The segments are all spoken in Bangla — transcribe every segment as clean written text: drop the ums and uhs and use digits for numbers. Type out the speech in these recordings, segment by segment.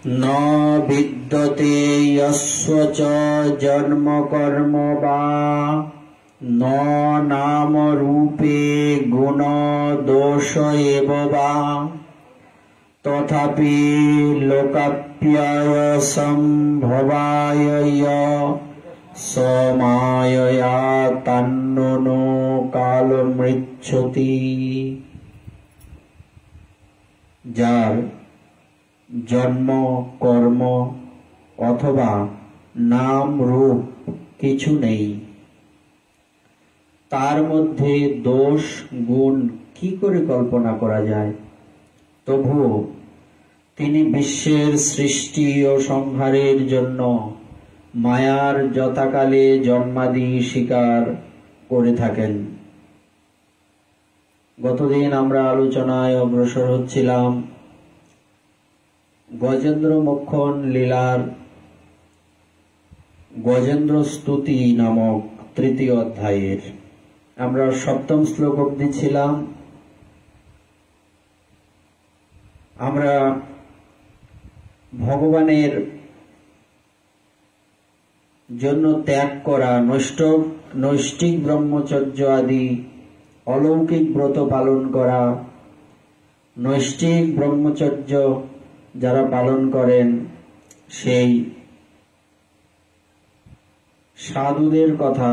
ন বিদ্যতে যস্য চ জন্ম কর্ম বা ন নাম রূপে গুণ দোষ এব বা তথাপি লোকাপ্যায় সম্ভবায় সমায়য়া তান্নো কাল মৃচ্ছতি। যার জন্ম কর্ম অথবা নাম রূপ কিছু নেই, তার মধ্যে দোষ গুণ কি করে কল্পনা করা যায়? তবুও তিনি বিশ্বের সৃষ্টি ও সংহারের জন্য মায়ার যথাকালে জন্মাদি স্বীকার করে থাকেন। গতদিন আমরা আলোচনায় অগ্রসর হচ্ছিলাম গজেন্দ্র মোক্ষণ লীলার গজেন্দ্র স্তুতি নামক তৃতীয় অধ্যায়ের। আমরা সপ্তম শ্লোক অবধি ছিলাম। আমরা ভগবানের জন্য ত্যাগ করা নৈষ্ঠিক ব্রহ্মচর্য আদি অলৌকিক ব্রত পালন করা, নৈষ্ঠিক ব্রহ্মচর্য যারা পালন করেন সেই সাধুদের কথা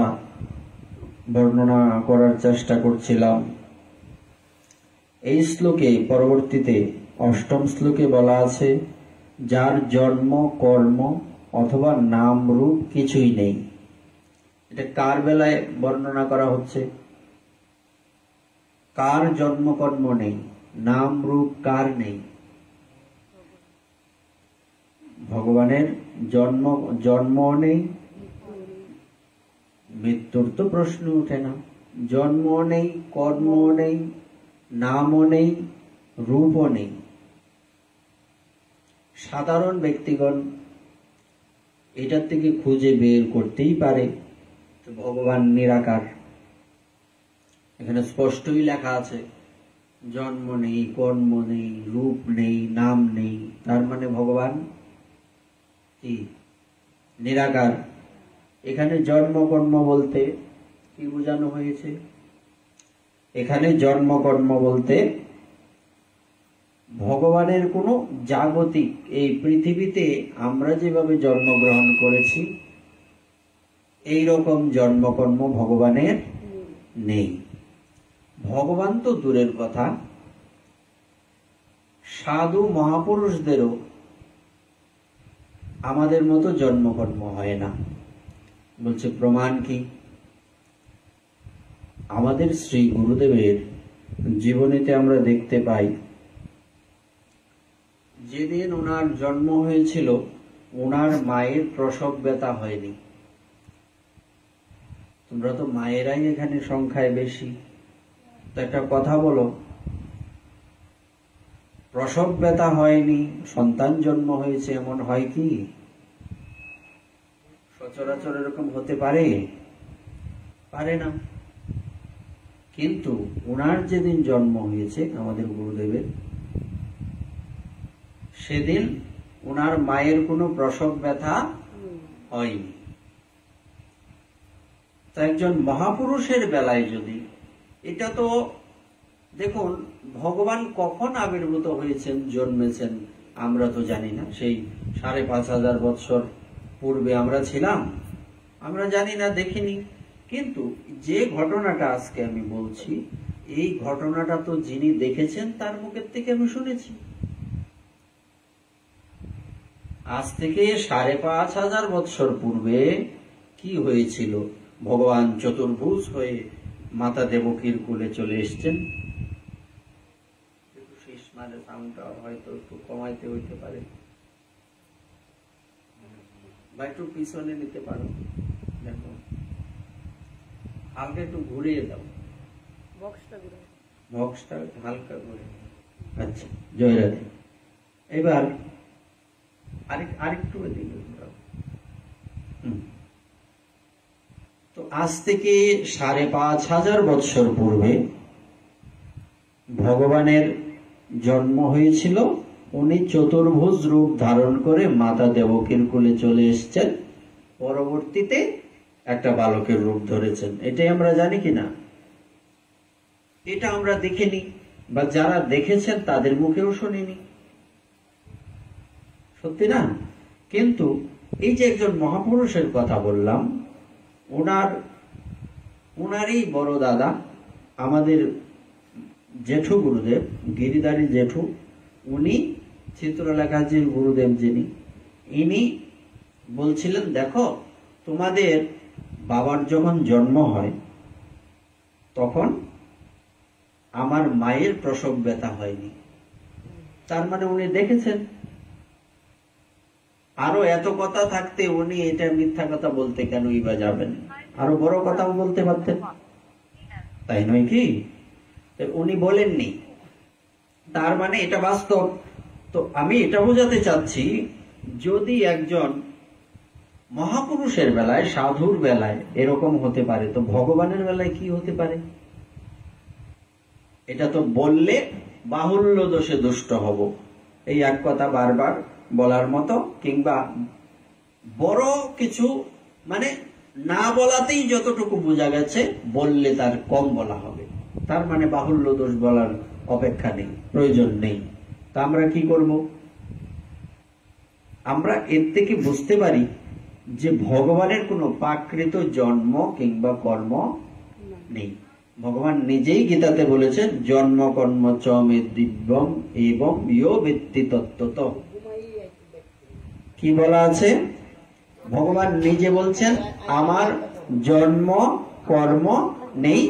বর্ণনা করার চেষ্টা করছিলাম। এই শ্লোকে পরবর্তীতে অষ্টম শ্লোকে বলা আছে, যার জন্ম কর্ম অথবা নাম রূপ কিছুই নেই। এটা কার বেলায় বর্ণনা করা হচ্ছে? কার জন্মকর্ম নেই, নাম রূপ কার নেই? ভগবানের জন্মও নেই, মৃত্যুর তো প্রশ্ন ওঠে না। জন্মও নেই, কর্মও নেই, নামও নেই, রূপও নেই। সাধারণ ব্যক্তিগণ এটার থেকে খুঁজে বের করতেই পারে ভগবান নিরাকার। এখানে স্পষ্টই লেখা আছে, জন্ম নেই, কর্ম নেই, রূপ নেই, নাম নেই, তার মানে ভগবান কি? নিরাকার। এখানে জন্ম কর্ম বলতে কি বোঝানো হয়েছে? এখানে জন্ম কর্ম বলতে ভগবানের কোনো জাগতিক, এই পৃথিবীতে আমরা যেভাবে জন্মগ্রহণ করেছি এই রকম জন্মকর্ম ভগবানের নেই। ভগবান তো দূরের কথা, সাধু মহাপুরুষদেরও আমাদের মতো জন্মকর্ম হয় না। বলছে প্রমাণ কি? আমাদের শ্রী গুরুদেবের জীবনীতে আমরা দেখতে পাই, যেদিন ওনার জন্ম হয়েছিল ওনার মায়ের প্রসব ব্যথা হয়নি। তোমরা তো মায়েরাই এখানে সংখ্যায় বেশি, তো একটা কথা বলো, প্রসব ব্যথা হয়নি, সন্তান জন্ম হয়েছে, এমন হয় কি? সচরাচর এরকম হতে পারে? পারে না। কিন্তু ওনার যেদিন জন্ম হয়েছে আমাদের গুরুদেবের, সেদিন ওনার মায়ের কোনো প্রসব ব্যথা হয়নি। তো একজন মহাপুরুষের বেলায় যদি এটা, তো দেখুন ভগবান কখন আবির্ভূত হয়েছেন, জন্মেছেন আমরা তো জানি না। সেই ৫,৫০০ বৎসর পূর্বে আমরা ছিলাম, আমরা জানি না, দেখিনি। কিন্তু যে ঘটনাটা আজকে আমি বলছি, এই ঘটনাটা তো যিনি দেখেছেন তার মুখের থেকে আমি শুনেছি। আজ থেকে ৫,৫০০ বৎসর পূর্বে কি হয়েছিল? ভগবান চতুর্ভুজ হয়ে মাতা দেবকীর কোলে চলে এসছেন। সাউন্ডটা হয়তো একটু কমাইতে হইতে পারে, বা একটু পিছনে নিতে পারো। দেখো হালকা একটু ঘুরিয়ে দাও, বক্সটা হালকা ঘুরে। আচ্ছা, জয় রাধে। এবার আরেকটু এদিকে ঘুরাও। তো আজ থেকে ৫,৫০০ বৎসর পূর্বে ভগবানের জন্ম হয়েছিল উনি চতুর্ভুজ রূপ ধারণ করে মাতা দেবকীর কোলে চলে এসেছেন, পরবর্তীতে একটা বালকের রূপ ধরেছেন। এটাই আমরা জানি কিনা? এটা আমরা দেখিনি, বা যারা দেখেছেন তাদের মুখেও শুনিনি, সত্যি না? কিন্তু এই যে একজন মহাপুরুষের কথা বললাম, ওনারই বড় দাদা, আমাদের জেঠু গুরুদেব, গিরিধারী জেঠু, উনি চিত্রলেখাজির গুরুদেব যিনি, ইনি বলছিলেন, দেখো তোমাদের বাবার যখন জন্ম হয় তখন আমার মায়ের প্রসব ব্যথা হয়নি। তার মানে উনি দেখেছেন। আরো এত কথা থাকতে উনি এটা মিথ্যা কথা বলতে কেনই বা যাবেন? আরো বড় কথাও বলতে পারতেন, তাই নয় কি? উনি বলেননি, তার মানে এটা বাস্তব। তো আমি এটা বোঝাতে চাচ্ছি, যদি একজন মহাপুরুষের বেলায়, সাধুর বেলায় এরকম হতে পারে, তো ভগবানের বেলায় কি হতে পারে? এটা তো বললে বাহুল্য দোষে দুষ্ট হব, এই এক কথা বারবার বলার মতো, কিংবা বড় কিছু মানে না বলাতেই যতটুকু বোঝা গেছে বললে তার কম বলা হবে, তার মানে বাহুল্য দোষ বলার অপেক্ষা নেই, প্রয়োজন নেই। তা আমরা কি করব? আমরা এর থেকে বুঝতে পারি যে ভগবানের কোনো প্রাকৃত জন্ম কিংবা কর্ম নেই। ভগবান নিজেই গীতাতে বলেছেন, জন্ম কর্ম চ মে দিব্যম এবং ইয়ো বেত্তি তত্ত্বত। কি বলা আছে? ভগবান নিজে বলছেন, আমার জন্ম কর্ম নেই।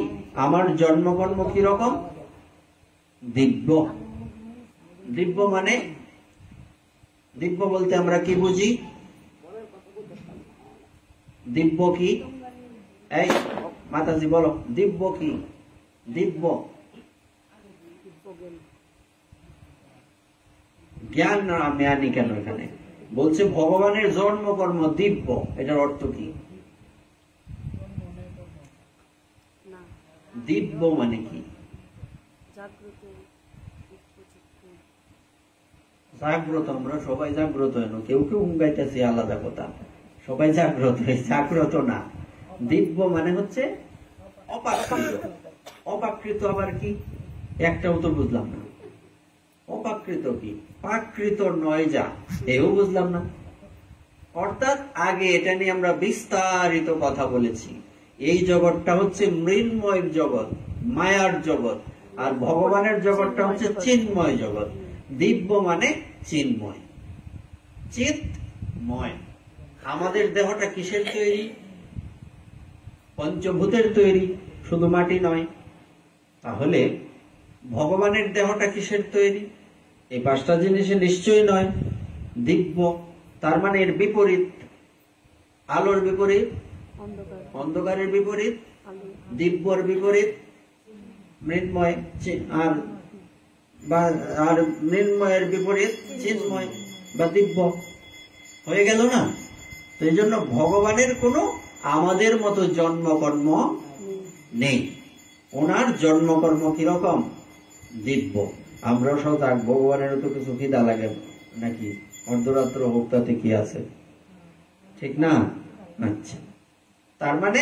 আমার জন্ম কর্ম কি রকম? দিব্য। দিব্য মানে, দিব্য বলতে আমরা কি বুঝি? দিব্য কি? এই মাতাজি বলো, দিব্য কি? দিব্য জ্ঞান না, আমি আনি কেন এখানে? বলছে ভগবানের জন্ম কর্ম দিব্য, এটার অর্থ কি? দিব্য মানে কি? জাগ্রত। আমরা সবাই জাগ্রত, কেউ কেউ উঙ্গাইতেছি, আলাদা কথা। সবাই জাগ্রত, জাগ্রত না। দিব্য মানে হচ্ছে অপাকৃত। অপাকৃত আবার কি? একটাও তো বুঝলাম না। অপাকৃত কি? প্রাকৃত নয় যা, এও বুঝলাম না। অর্থাৎ আগে এটা নিয়ে আমরা বিস্তারিত কথা বলেছি। এই জগৎটা হচ্ছে মৃন্ময় জগৎ, মায়ার জগৎ, আর ভগবানের জগৎটা হচ্ছে চিন্ময় জগৎ। দিব্য মানে চিন্ময়, চিৎময়। আমাদের দেহটা কিসের তৈরি? পঞ্চভূতের তৈরি, শুধু মাটি নয়। তাহলে ভগবানের দেহটা কিসের তৈরি? এই পাঁচটা জিনিসে নিশ্চয়ই নয়। দিব্য, তার মানে এর বিপরীত। আলোর বিপরীত অন্ধকারের বিপরীত, দিব্যর বিপরীত মৃন্ময়, আর মৃন্ময়ের বিপরীত চিন্ময় বা দিব্য। হয়ে গেল না? তো এই জন্য ভগবানের কোনো আমাদের মতো জন্মকর্ম নেই। ওনার জন্মকর্ম কিরকম? দিব্য। আমরাও সব ভগবানেরও তো কিছু খিদা লাগে নাকি? অর্ধরাত্র হোক, তাতে কি আছে? ঠিক না? আচ্ছা, তার মানে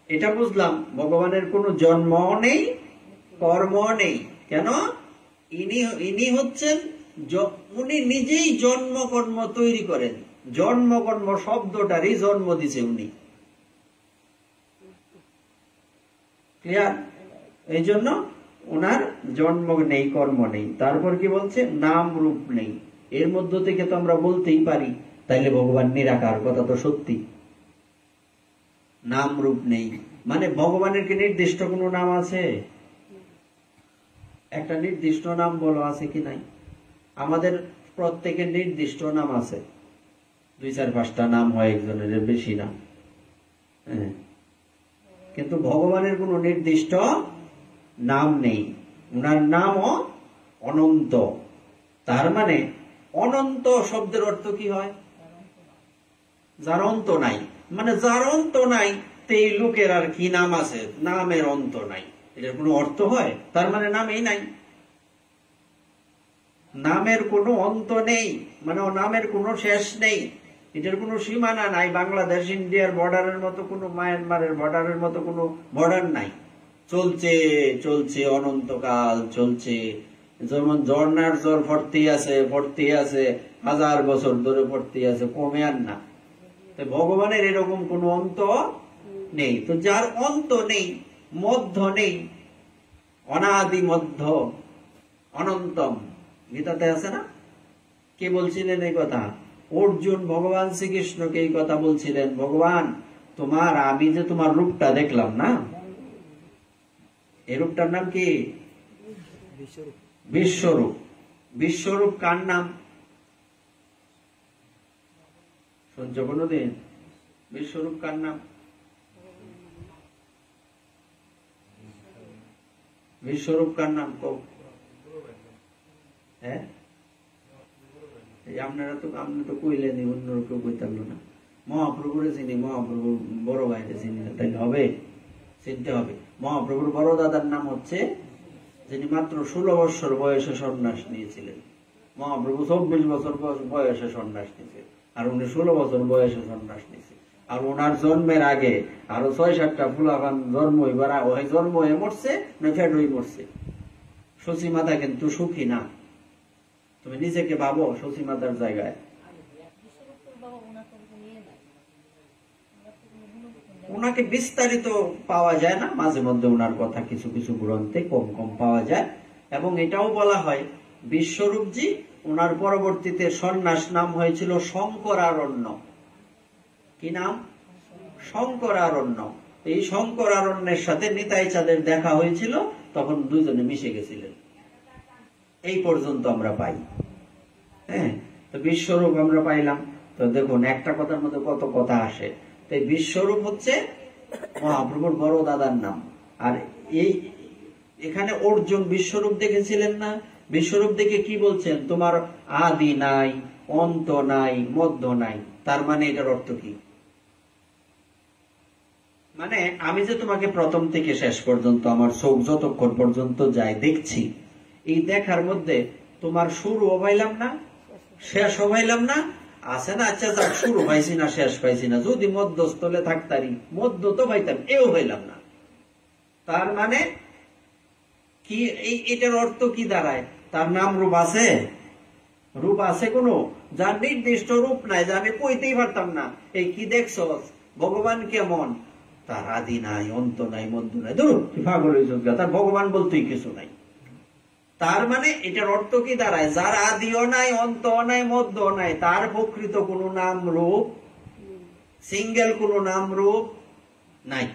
এটা বুঝলাম, ভগবানের কোনো জন্ম নেই, কর্ম নেই। কেন? ইনি হচ্ছেন, উনি নিজেই জন্মকর্ম তৈরি করেন। জন্মকর্ম শব্দটারই জন্ম দিছে উনি। ক্লিয়ার? এই জন্য ওনার জন্ম নেই, কর্ম নেই। তারপর কি বলছে? নাম রূপ নেই। এর মধ্য থেকে তো আমরা বলতেই পারি, তাইলে ভগবান নিরাকার, কথা তো সত্যি। নাম রূপ নেই মানে ভগবানের কি নির্দিষ্ট কোনো নাম আছে? একটা নির্দিষ্ট নাম বলো, আছে কি নাই? আমাদের প্রত্যেকের নির্দিষ্ট নাম আছে, 2-4-5টা নাম হয় একজনের, বেশি না। কিন্তু ভগবানের কোনো নির্দিষ্ট নাম নেই। ওনার নামও অনন্ত। তার মানে অনন্ত শব্দের অর্থ কি হয়? যার অন্ত নাই। মানে যার অন্ত নাই, এই লোকের আর কি নাম আছে? নামের অন্ত নাই, এটার কোনো অর্থ হয়? তার মানে নামেই নাই। নামের কোনো অন্ত নেই, মানে নামের কোনো শেষ নেই, এটার কোনো সীমানা নাই। বাংলাদেশ ইন্ডিয়ার বর্ডারের মতো কোনো, মায়ানমারের বর্ডারের মতো কোনো বর্ডার নাই। চলছে চলছে অনন্তকাল চলছে। যেমন ঝর্ণার জল ভর্তি আছে, হাজার বছর ধরে ভর্তি আছে, কমে আর না। ভগবানের এরকম কোন অন্ত নেই। তো যার অন্ত নেই, মধ্য নেই, অনাদি মধ্য অনন্তম, গীতাতে আছে না? কে বলছিলেন এই কথা? অর্জুন ভগবান শ্রীকৃষ্ণকে এই কথা বলছিলেন, ভগবান আমি যে তোমার রূপটা দেখলাম না, এই রূপটার নাম কি? বিশ্বরূপ। বিশ্বরূপ কার নাম শুনছ কোনদিন? বিশ্বরূপ কার নাম? বিশ্বরূপ কার নাম? হ্যাঁ, আপনারা তো, আপনি তো কইলেন, অন্য কেউ কইতাম না। মহাপ্রভুরে চিনি, মহাপ্রভুর বড় ভাইরে চিনি না, তাই হবে? চিনতে হবে। মহাপ্রভুর বড় দাদার নাম হচ্ছে, যিনি মাত্র 16 বছর বয়সে সন্ন্যাস নিয়েছিলেন। মহাপ্রভু 24 বছর বয়সে সন্ন্যাস নিয়েছে, আর উনি 16 বছর বয়সে সন্ন্যাস নিয়েছে। আর ওনার জন্মের আগে আরো 6-7টা ফুলাবান জন্ম হয়ে মরছে, না ফেড হয়ে মরছে। শচী মাতা কিন্তু সুখী না। তুমি নিজেকে ভাবো শচী মাতার জায়গায়। ওনাকে বিস্তারিত পাওয়া যায় না, মাঝে মধ্যে ওনার কথা কিছু কিছু গ্রন্থে কম কম পাওয়া যায়। এবং এটাও বলা হয় বিশ্বরূপজি ওনার পরবর্তীতে সন্ন্যাস নাম হয়েছিল শঙ্করারণ্য। কি নাম? শঙ্করারণ্য। এই শঙ্করারণ্যের সাথে নিতাই চাঁদের দেখা হয়েছিল, তখন দুইজনে মিশে গেছিলেন। এই পর্যন্ত আমরা পাই। হ্যাঁ, তো বিশ্বরূপ আমরা পাইলাম। তো দেখুন, একটা কথার মধ্যে কত কথা আসে। তাই বিশ্বরূপ হচ্ছে মহাপ্রভুর বড় দাদার নাম। আর এই এখানে অর্জুন বিশ্বরূপ দেখেছিলেন না? বিশ্বরূপ দেখে কি বলছেন? তোমার আদি নাই, অন্ত নাই, মধ্য নাই। তার মানে এটার অর্থ কি? মানে আমি যে তোমাকে প্রথম থেকে শেষ পর্যন্ত, আমার চোখ যতক্ষণ পর্যন্ত যায় দেখছি, এই দেখার মধ্যে তোমার শুরুও পাইলাম না, শেষও পাইলাম না। আছে না? আচ্ছা যাক, শুরু পাইছি না, শেষ পাইছি না। যদি মধ্যস্থলে থাকতারি, মধ্য তো পাইতাম, এও পাইলাম না। তার মানে কি? এটার অর্থ কি দাঁড়ায়? তার নাম রূপ আছে? রূপ আছে কোনো? যার নির্দিষ্ট রূপ নাই, যা আমি কইতেই পারতাম না। এই কি দেখছ? ভগবান কেমন? তার আদি নাই, অন্ত নাই, মধ্য নাই। ধরো পাগল হয়েছ, তার ভগবান বলতেই কিছু নাই। তার মানে এটার অর্থ কি দাঁড়ায়? যার আদিও নাই, অন্ত নাই, মধ্য নাই, তার প্রকৃত কোনো নাম রূপ, সিঙ্গেল কোনো নাম রূপ নাই।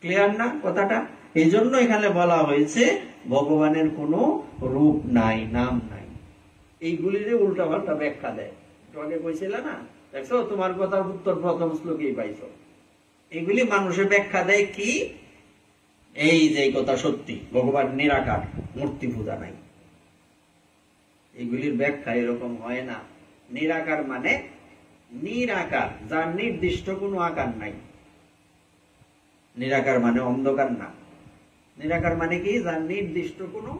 ক্লিয়ার না কথাটা? এই জন্য এখানে বলা হয়েছে ভগবানের কোনো রূপ নাই, নাম নাই। এইগুলির উল্টা পাল্টা ব্যাখ্যা দেয়। তোমাকে কইছিল না, দেখছো, তোমার কথার উত্তর প্রথম শ্লোকেই পাইছো। এগুলি মানুষের ব্যাখ্যা দেয় কি? এই যে কথা সত্যি, ভগবান নিরাকার, মূর্তি পূজা নাই। এগুলির ব্যাখ্যা এরকম হয় না। নিরাকার মানে নিরাকার, যার নির্দিষ্ট কোনো আকার নাই। নিরাকার মানে অন্ধকার না। নিরাকার মানে কি? যার নির্দিষ্ট কোনো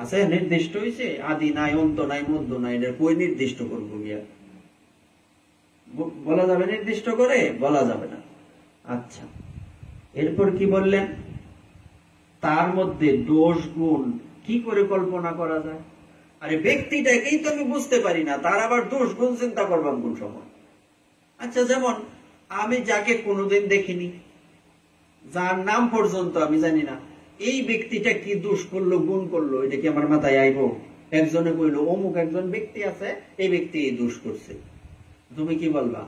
আছে, নির্দিষ্ট হয়েছে, আদি নাই, অন্ত নাই, মধ্য নাই। এটা কই নির্দিষ্ট করবো গিয়া? বলা যাবে? নির্দিষ্ট করে বলা যাবে না। আচ্ছা, এরপর কি বললেন? তার মধ্যে দোষ গুণ কি করে কল্পনা করা যায়? আরে ব্যক্তিটাকেই তো আমি বুঝতে পারি না, তার আবার দোষ গুণ চিন্তা করবাম কোন সময়? আচ্ছা, যেমন আমি যাকে কোনোদিন দেখিনি, যার নাম পর্যন্ত আমি জানি না, এই ব্যক্তিটা কি দোষ করলো, গুণ করলো, এটা কি আমার মাথায় আইব? একজনে কইলো অমুক একজন ব্যক্তি আছে, এই ব্যক্তি এই দোষ করছে, তুমি কি বলবা?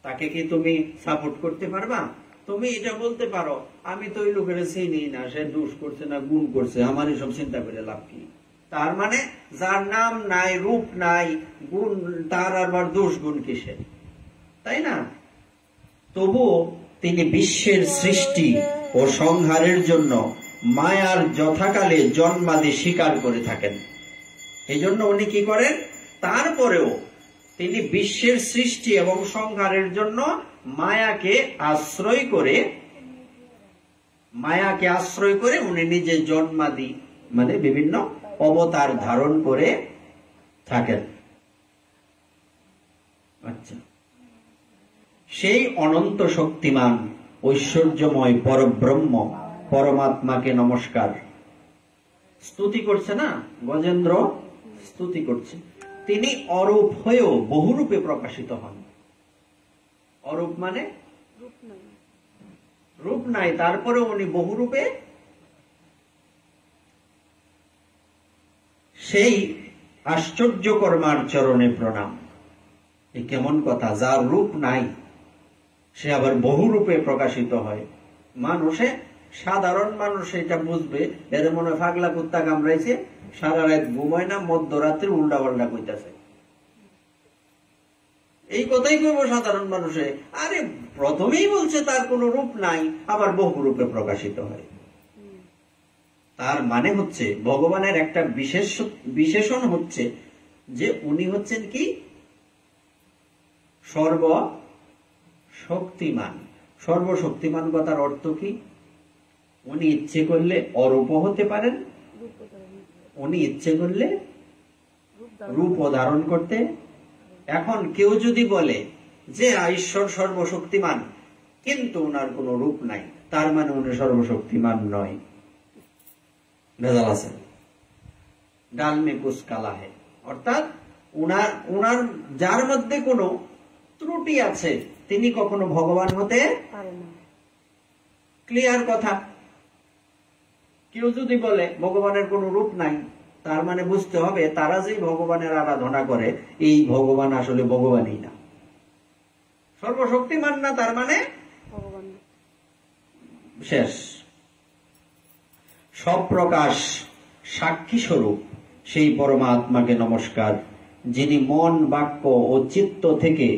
তাকে কি তুমি সাপোর্ট করতে পারবা? তুমি এটা বলতে পারো, আমি তো ওই লোকের চিনি না, সে দোষ করছে না গুণ করছে, আমার এসব চিন্তা করে লাভ কি? তার মানে যার নাম নাই, রূপ নাই, গুণ, তার আবার দোষ গুণ কিসে? তাই না? তবুও তিনি বিশ্বের সৃষ্টি ও সংহারের জন্য মায়ার যথাকালে জন্মাদি স্বীকার করে থাকেন। এই জন্য উনি কি করেন? তারপরেও তিনি বিশ্বের সৃষ্টি এবং সংহারের জন্য মায়াকে আশ্রয় করে উনি নিজে জন্মাদি মানে বিভিন্ন অবতার ধারণ করে থাকেন। আচ্ছা, সেই অনন্ত শক্তিমান ঐশ্বর্যময় পরব্রহ্ম পরমাত্মাকে নমস্কার। স্তুতি করছে না, গজেন্দ্র স্তুতি করছে। তিনি অরূপ হয়েও বহুরূপে প্রকাশিত হন। অরূপ মানে রূপ নাই, তারপরে উনি বহুরূপে। সেই আশ্চর্য কর্মার চরণে প্রণাম। এই কেমন কথা, যার রূপ নাই সে আবার বহুরূপে প্রকাশিত হয়। মানুষে, সাধারণ মানুষ এটা বুঝবে, এর মনে ফাগলা কুত্তা কামড়াইছে, সারা রাত ঘুমায় না, মধ্যরাত্রি উল্টা পাল্টা কইতাছে, এই কথাই কইব সাধারণ মানুষে। আরে প্রথমেই বলছে তার কোন রূপ নাই, আবার বহুরূপে প্রকাশিত হয়। তার মানে হচ্ছে ভগবানের একটা বিশেষণ হচ্ছে যে উনি হচ্ছেন কি সর্বশক্তিমান। সর্বশক্তিমান কথার অর্থ কি? উনি ইচ্ছে করলে অরূপ হতে পারেন, উনি ইচ্ছে করলে রূপ ধারণ করতে। এখন কেউ যদি বলে যে ঈশ্বর সর্বশক্তিমান কিন্তু উনার কোনো রূপ নাই, তার মানে উনি সর্বশক্তিমান নয়। ভেজাল আছে, ডাল মে কুছ কালা হে। অর্থাৎ উনার যার মধ্যে কোনো ত্রুটি আছে তিনি কখনো ভগবান হতে পারেন না। ক্লিয়ার কথা। কেউ যদি বলে ভগবানের কোনো রূপ নাই, তার মানে বুঝতে হবে তারা যে ভগবানের আরাধনা করে এই ভগবান আসলে ভগবানই না, সর্বশক্তিমান না, তার মানে ভগবান শেষ। সব প্রকাশ সাক্ষী স্বরূপ সেই পরমাত্মাকে নমস্কার, যিনি মন, বাক্য ও চিত্ত থেকে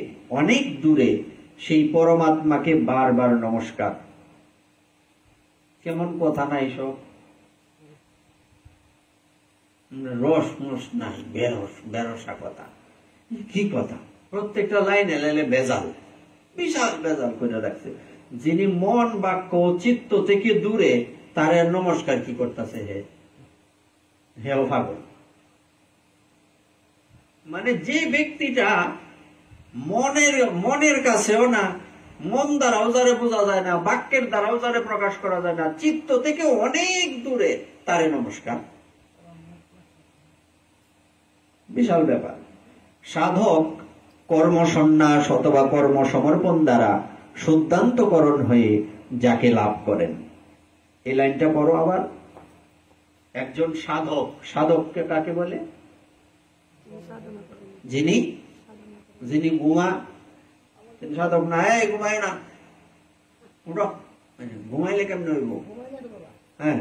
অনেক দূরে, সেই পরমাত্মাকে বারবার নমস্কার। কেমন কথা নাই সব, রস মস নাই, বেরসা কথা। কি কথা, প্রত্যেকটা লাইনে লাইনে বেজাল, বিশাল বেজাল করে রাখছে। যিনি মন, বাক্য ও চিত্ত থেকে দূরে, তার নমস্কার কি করতেছে? হে পাগল। মানে যে ব্যক্তিটা মনের কাছেও না, মন দ্বারাও যারে বোঝা যায় না, বাক্যের দ্বারাও যারে প্রকাশ করা যায় না, চিত্ত থেকে অনেক দূরে, তারে নমস্কার। বিশাল ব্যাপার। সাধক কর্মসন্ন্যাস অথবা কর্ম সমর্পণ দ্বারা শুদ্ধান্তকরণ হয়ে যাকে লাভ করেন। এই লাইনটা পড়ো আবার। একজন সাধক, সাধককে কাকে বলে? যিনি ঘুমা, তিনি সাধক না। ঘুমায় না, উঠো। ঘুমাইলে কেমন হইব? হ্যাঁ,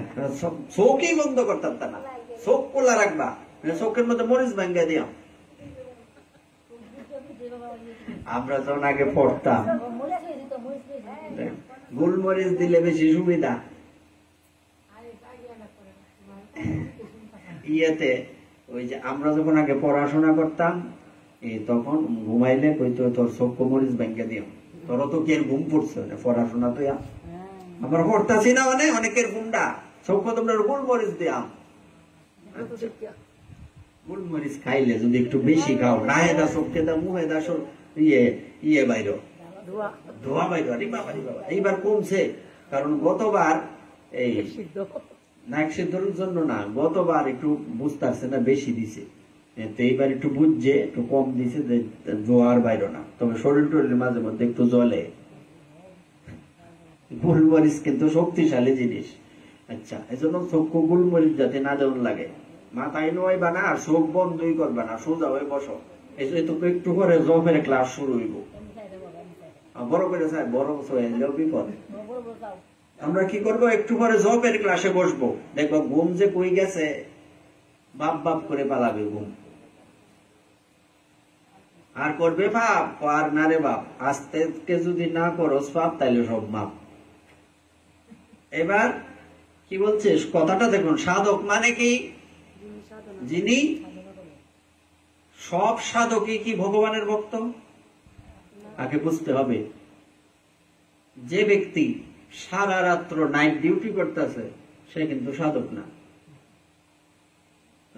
চোখই বন্ধ করতাম তা না, চোখ খোলা রাখবা, চোখের মধ্যে মরিচ ভাঙ্গা দিয়া। আমরা যখন আগে পড়তাম, গোলমরিচ দিলে বেশি সুবিধা। ইয়েতে ওই যে আমরা যখন আগে পড়াশোনা করতাম, তখন ঘুমাইলে কইতো তোর চোখ মরিচ ভাঙ্গা দিও। তোর তো কে ঘুম পড়ছে পড়াশোনা, তো আমরা পড়তাছি না, অনেকের ঘুমটা চোখ তোমরা গোলমরিচ দিয়াম। গোলমরিচ খাইলে যদি একটু বেশি খাও, না এটা চোখে দা, মুখে দা, ইয়ে বাইর, ধোয়া বাইর। আরে বাবা, এইবার কমছে, কারণ গতবার এই নাক সিদ্ধর জন্য না, গতবার একটু বুঝতে পারছে না, বেশি দিছে। তো এইবার একটু বুঝছে, একটু কম দিছে, জোয়ার বাইর না। তবে শরীর টরীর মাঝে মধ্যে একটু জ্বলে। গোলমরিচ কিন্তু শক্তিশালী জিনিস। আচ্ছা, এই জন্য চক্ষু গোলমরিচ যাতে না দেওয়ার লাগে, মাথায় নোয়াইবা না, আর চোখ বন্ধই করবা না, সোজা হয়ে বসো। একটু করে জবের ক্লাস শুরু হইব। বড় করে চাই, বড় বিপদ। আমরা কি করবো, একটু পরে জবের ক্লাসে বসবো, দেখবো ঘুম যে কই গেছে, বাপ বাপ করে পালাবে ঘুম। আর করবে পাপ, আর না রে বাপ, আস্তে যদি না করো পাপ, তাইলে সব মাপ। এবার কি বলছে কথাটা দেখুন, সাধক মানে কি? যিনি, সব সাধকই কি ভগবানের ভক্ত? আগে বুঝতে হবে। যে ব্যক্তি সারা রাত্র নাইট ডিউটি করতেছে সে কিন্তু সাধক না।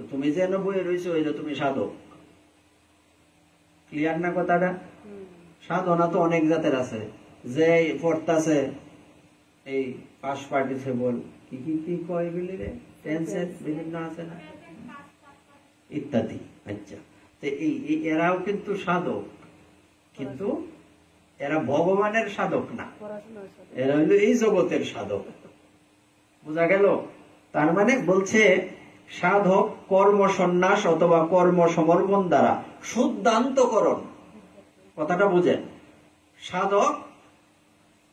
তুমি যেন বইয়ে রয়েছো ওই যে তুমি সাধক। ক্লিয়ার না কথাটা? সাধনা তো অনেক জাতের আছে, যে পড়তাছে এই পাশ পার্টিসিপল কি কি কি কয় এগুলি রে, টেন্সের বিভিন্ন আছে না ইত্যাদি। আচ্ছা, তো এই এরাও কিন্তু সাধক, কিন্তু এরা ভগবানের সাধক না, এরা হইল এই জগতের সাধক। বুঝা গেল? তার মানে বলছে সাধক কর্ম সন্ন্যাস অথবা কর্ম সমর্পণ দ্বারা শুদ্ধান্তকরণ। কথাটা বুঝেন, সাধক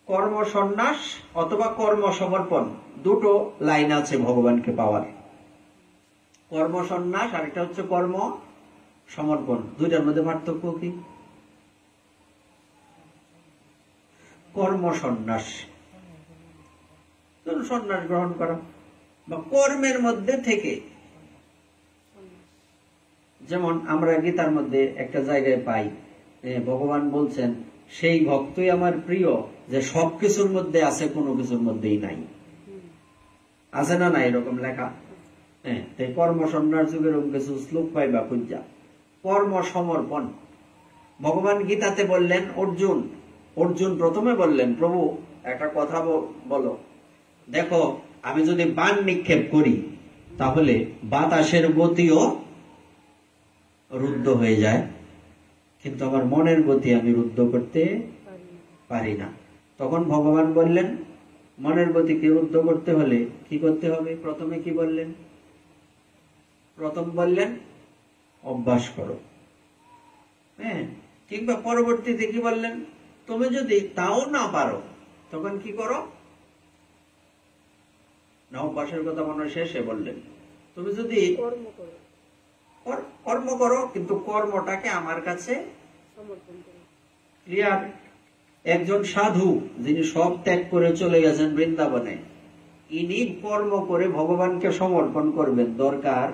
কর্ম সন্ন্যাস অথবা কর্ম সমর্পণ, দুটো লাইন আছে ভগবানকে পাওয়ার। কর্ম সন্ন্যাস আর একটা হচ্ছে কর্ম সমর্পণ। দুইটার মধ্যে পার্থক্য কি? কর্ম সন্ন্যাস, সন্ন্যাস গ্রহণ করা বা কর্মের মধ্যে থেকে, যেমন আমরা গীতার মধ্যে একটা জায়গায় পাই ভগবান বলছেন সেই ভক্তই আমার প্রিয় যে সবকিছুর মধ্যে আছে, কোনো কিছুর মধ্যেই নাই। আছে না না এরকম লেখা? হ্যাঁ, তাই কর্ম সন্ন্যাস যুগের কিছু শ্লোক পাইবা খুঁজা। কর্ম সমর্পণ ভগবান গীতাতে বললেন অর্জুন, অর্জুন প্রথমে বললেন প্রভু একটা কথা বলো, দেখো আমি যদি বাণ নিক্ষেপ করি তাহলে বাতাসের গতিও রুদ্ধ হয়ে যায়, কিন্তু আমার মনের গতি আমি রুদ্ধ করতে পারি না। তখন ভগবান বললেন মনের গতিকে রুদ্ধ করতে হলে কি করতে হবে? প্রথমে কি বললেন? প্রথম বললেন অভ্যাস করো, হ্যাঁ, কিংবা পরবর্তীতে কি বললেন? তুমি যদি তাও না পারো তখন কি করো না, অভ্যাসের কথা মনে শেষে বললেন, তুমি যদি কর্ম করো কিন্তু কর্মটাকে আমার কাছে ক্লিয়ার। একজন সাধু যিনি সব ত্যাগ করে চলে গেছেন বৃন্দাবনে, ইনি কর্ম করে ভগবানকে সমর্পণ করবেন দরকার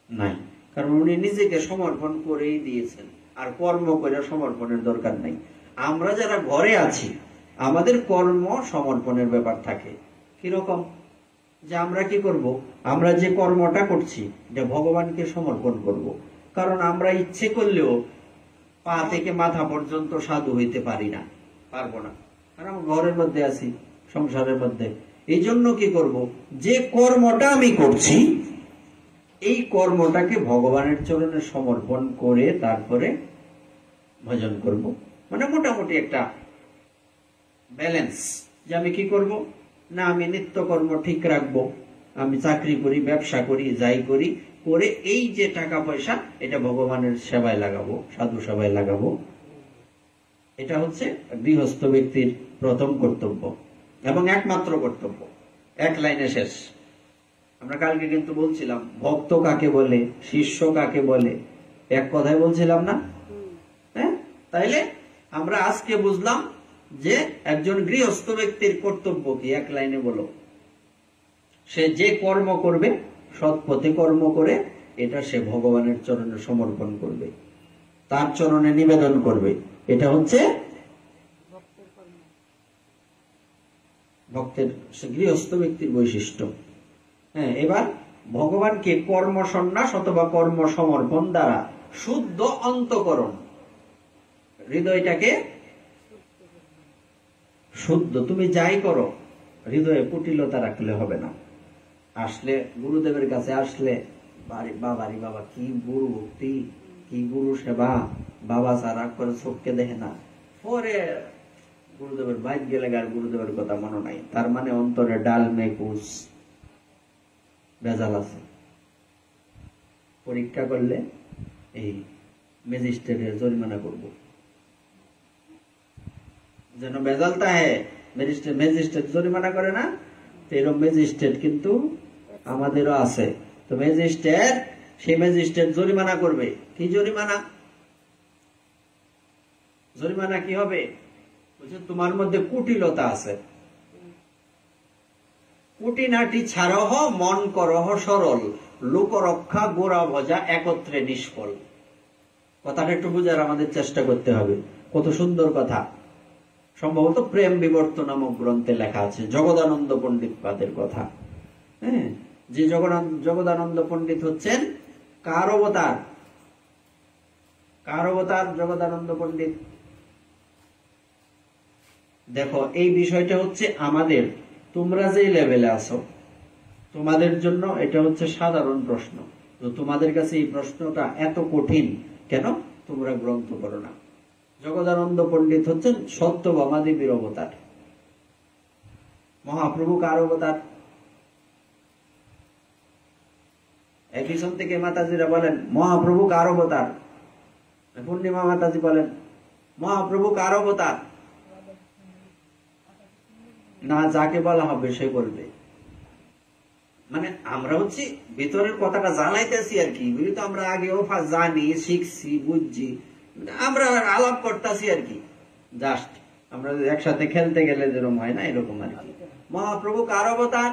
নাই, কারণ উনি নিজেকে সমর্পণ করেই দিয়েছেন, আর কর্ম করে সমর্পণের দরকার নাই। আমরা যারা ঘরে আছি আমাদের কর্ম সমর্পণের ব্যাপার থাকে। কিরকম? যে আমরা কি করব, আমরা যে কর্মটা করছি এটা ভগবানকে সমর্পণ করব, কারণ আমরা ইচ্ছে করলেও পা থেকে মাথা পর্যন্ত সাধু হইতে পারি না, পারবো না, কারণ ঘরের মধ্যে আছি, সংসারের মধ্যে। এই জন্য কি করব, যে কর্মটা আমি করছি এই কর্মটাকে ভগবানের চরণে সমর্পণ করে তারপরে ভজন করব। মানে মোটামুটি একটা ব্যালেন্স, যে আমি কি করব না, আমি নিত্যকর্ম ঠিক রাখবো, আমি চাকরি করি, ব্যবসা করি, যাই করি, করে এই যে টাকা পয়সা এটা ভগবানের সেবায় লাগাবো, সাধু সেবায় লাগাবো। এটা হচ্ছে গৃহস্থ ব্যক্তির প্রথম কর্তব্য এবং একমাত্র কর্তব্য। এক লাইনে শেষ। আমরা কালকে কিন্তু বলছিলাম ভক্ত কাকে বলে, শিষ্য কাকে বলে, এক কথায় বলছিলাম না? হ্যাঁ, তাইলে আমরা আজকে বুঝলাম যে একজন গৃহস্থ ব্যক্তির কর্তব্য কি। এক লাইনে বলো, সে যে কর্ম করবে সৎ পথে কর্ম করে এটা সে ভগবানের চরণে সমর্পণ করবে, তার চরণে নিবেদন করবে। এটা হচ্ছে ভক্তের, গৃহস্থ ব্যক্তির বৈশিষ্ট্য। হ্যাঁ, এবার ভগবানকে কর্ম সন্ন্যাস অথবা কর্ম সমর্পণ দ্বারা শুদ্ধ অন্তঃকরণ, হৃদয়টাকে শুদ্ধ, তুমি যাই করো হৃদয়ে কুটিলতা রাখলে হবে না। আসলে গুরুদেবের কাছে আসলে বাবারি বাবা কি গুরু ভক্তি, কি গুরু সেবা, বাবা সারা করে চোখকে দেখে না, পরে গুরুদেবের বাইক গেলে আর গুরুদেবের কথা মনে নাই, তার মানে অন্তরে ডাল মেকুস ভেজাল আছে। পরীক্ষা করলে এই ম্যাজিস্ট্রেটের জরিমানা করব, যেন ভেজালটা হ্যাঁ ম্যাজিস্ট্রেট জরিমানা করে না, তো এরকম ম্যাজিস্ট্রেট কিন্তু আমাদেরও আছে। তো ম্যাজিস্ট্রেট, সেই ম্যাজিস্ট্রেট জরিমানা করবে। কি জরিমানা? জরিমানা কি হবে? তোমার মধ্যে কুটিলতা আছে, কুটিনাটি ছাড়হ মন করহ সরল, লোকরক্ষা গোড়া ভজা একত্রে নিষ্ফল। কথাটা একটু বুঝার আমাদের চেষ্টা করতে হবে। কত সুন্দর কথা, সম্ভবত প্রেম বিবর্ত নামক গ্রন্থে লেখা আছে, জগদানন্দ পণ্ডিত পাদের কথা। হ্যাঁ, যে জগদানন্দ পণ্ডিত হচ্ছেন কার অবতার? কার অবতার জগদানন্দ পণ্ডিত? দেখো, এই বিষয়টা হচ্ছে আমাদের, তোমরা যে লেভেলে আছো তোমাদের জন্য এটা হচ্ছে সাধারণ প্রশ্ন। তো তোমাদের কাছে এই প্রশ্নটা এত কঠিন কেন? তোমরা গ্রন্থ পড়ো না। জগদানন্দ পণ্ডিত হচ্ছেন সত্যভামা দেবীর অবতার। মহাপ্রভু কার অবতার? একই সন থেকে মাতাজিরা বলেন মহাপ্রভু কার অবতার? পূর্ণিমা মাতাজি বলেন মহাপ্রভু কার অবতার? না, যাকে বলা হবে সে বলবে। মানে আমরা হচ্ছে ভেতরের কথাটা জানাইতেছি আর কি, এগুলি তো আমরা আগেও জানি, শিখছি, বুঝছি, আমরা আলাপ করতেছি আর কি। জাস্ট আমরা একসাথে খেলতে গেলে যেরকম হয় না, এরকম আর কি। মহাপ্রভু কার অবতার?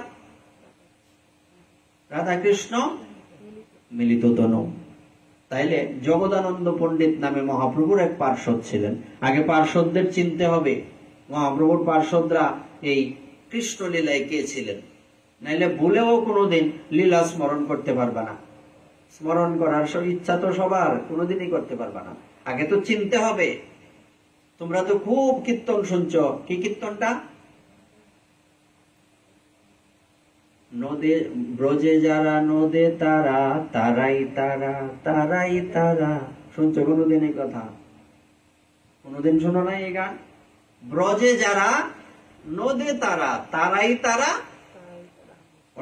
রাধা কৃষ্ণ মিলিত তনু। তাইলে জগদানন্দ পণ্ডিত নামে মহাপ্রভুর এক পার্ষদ ছিলেন। আগে পার্ষদদের চিনতে হবে, মহাপ্রভুর পার্ষদরা এই কৃষ্ণ লীলায় কে ছিলেন, নাইলে ভুলেও কোনোদিন লীলা স্মরণ করতে পারবা না। স্মরণ করার ইচ্ছা তো সবার, কোনোদিনই করতে পারবা না। আগে তো চিনতে হবে। তোমরা তো খুব কীর্তন শুনছ, কি কীর্তনটা? নদে ব্রজে যারা নদে তারা, তারাই তারা, তারাই তারা। শুনছো কোনোদিন এই কথা? কোনোদিন শোনো নাই এই গান? ব্রজে যারা নদে তারা, তারাই তারা।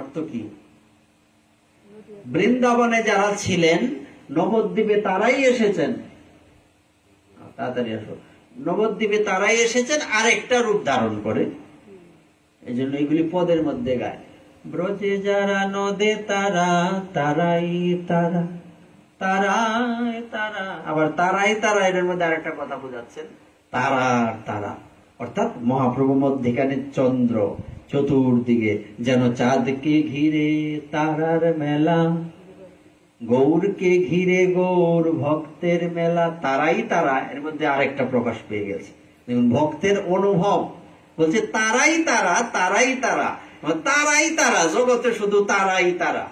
অর্থ কি? বৃন্দাবনে যারা ছিলেন নবদ্বীপে তারাই এসেছেন। তাড়াতাড়ি আসো। নবদ্বীপে তারাই এসেছেন আরেকটা রূপ ধারণ করে। এই জন্য এগুলি পদের মধ্যে গায়। ব্রজে যারা নদে তারা, তারাই তারা, তারাই তারা। আবার তারাই তারা, এর মধ্যে আরেকটা কথা বোঝাচ্ছেন, তারার তারা। অর্থাৎ মহাপ্রভু মধ্যিখানে চন্দ্র, চতুর্দিকে যেন চাঁদকে ঘিরে তারার মেলা, গৌরকে ঘিরে গৌর ভক্তের মেলা। তারাই তারা, এর মধ্যে আরেকটা প্রকাশ পেয়ে গেছে। দেখুন, ভক্তের অনুভব বলছে তারাই তারা, তারাই তারা, তারাই তারা। জগতে শুধু তারাই তারা,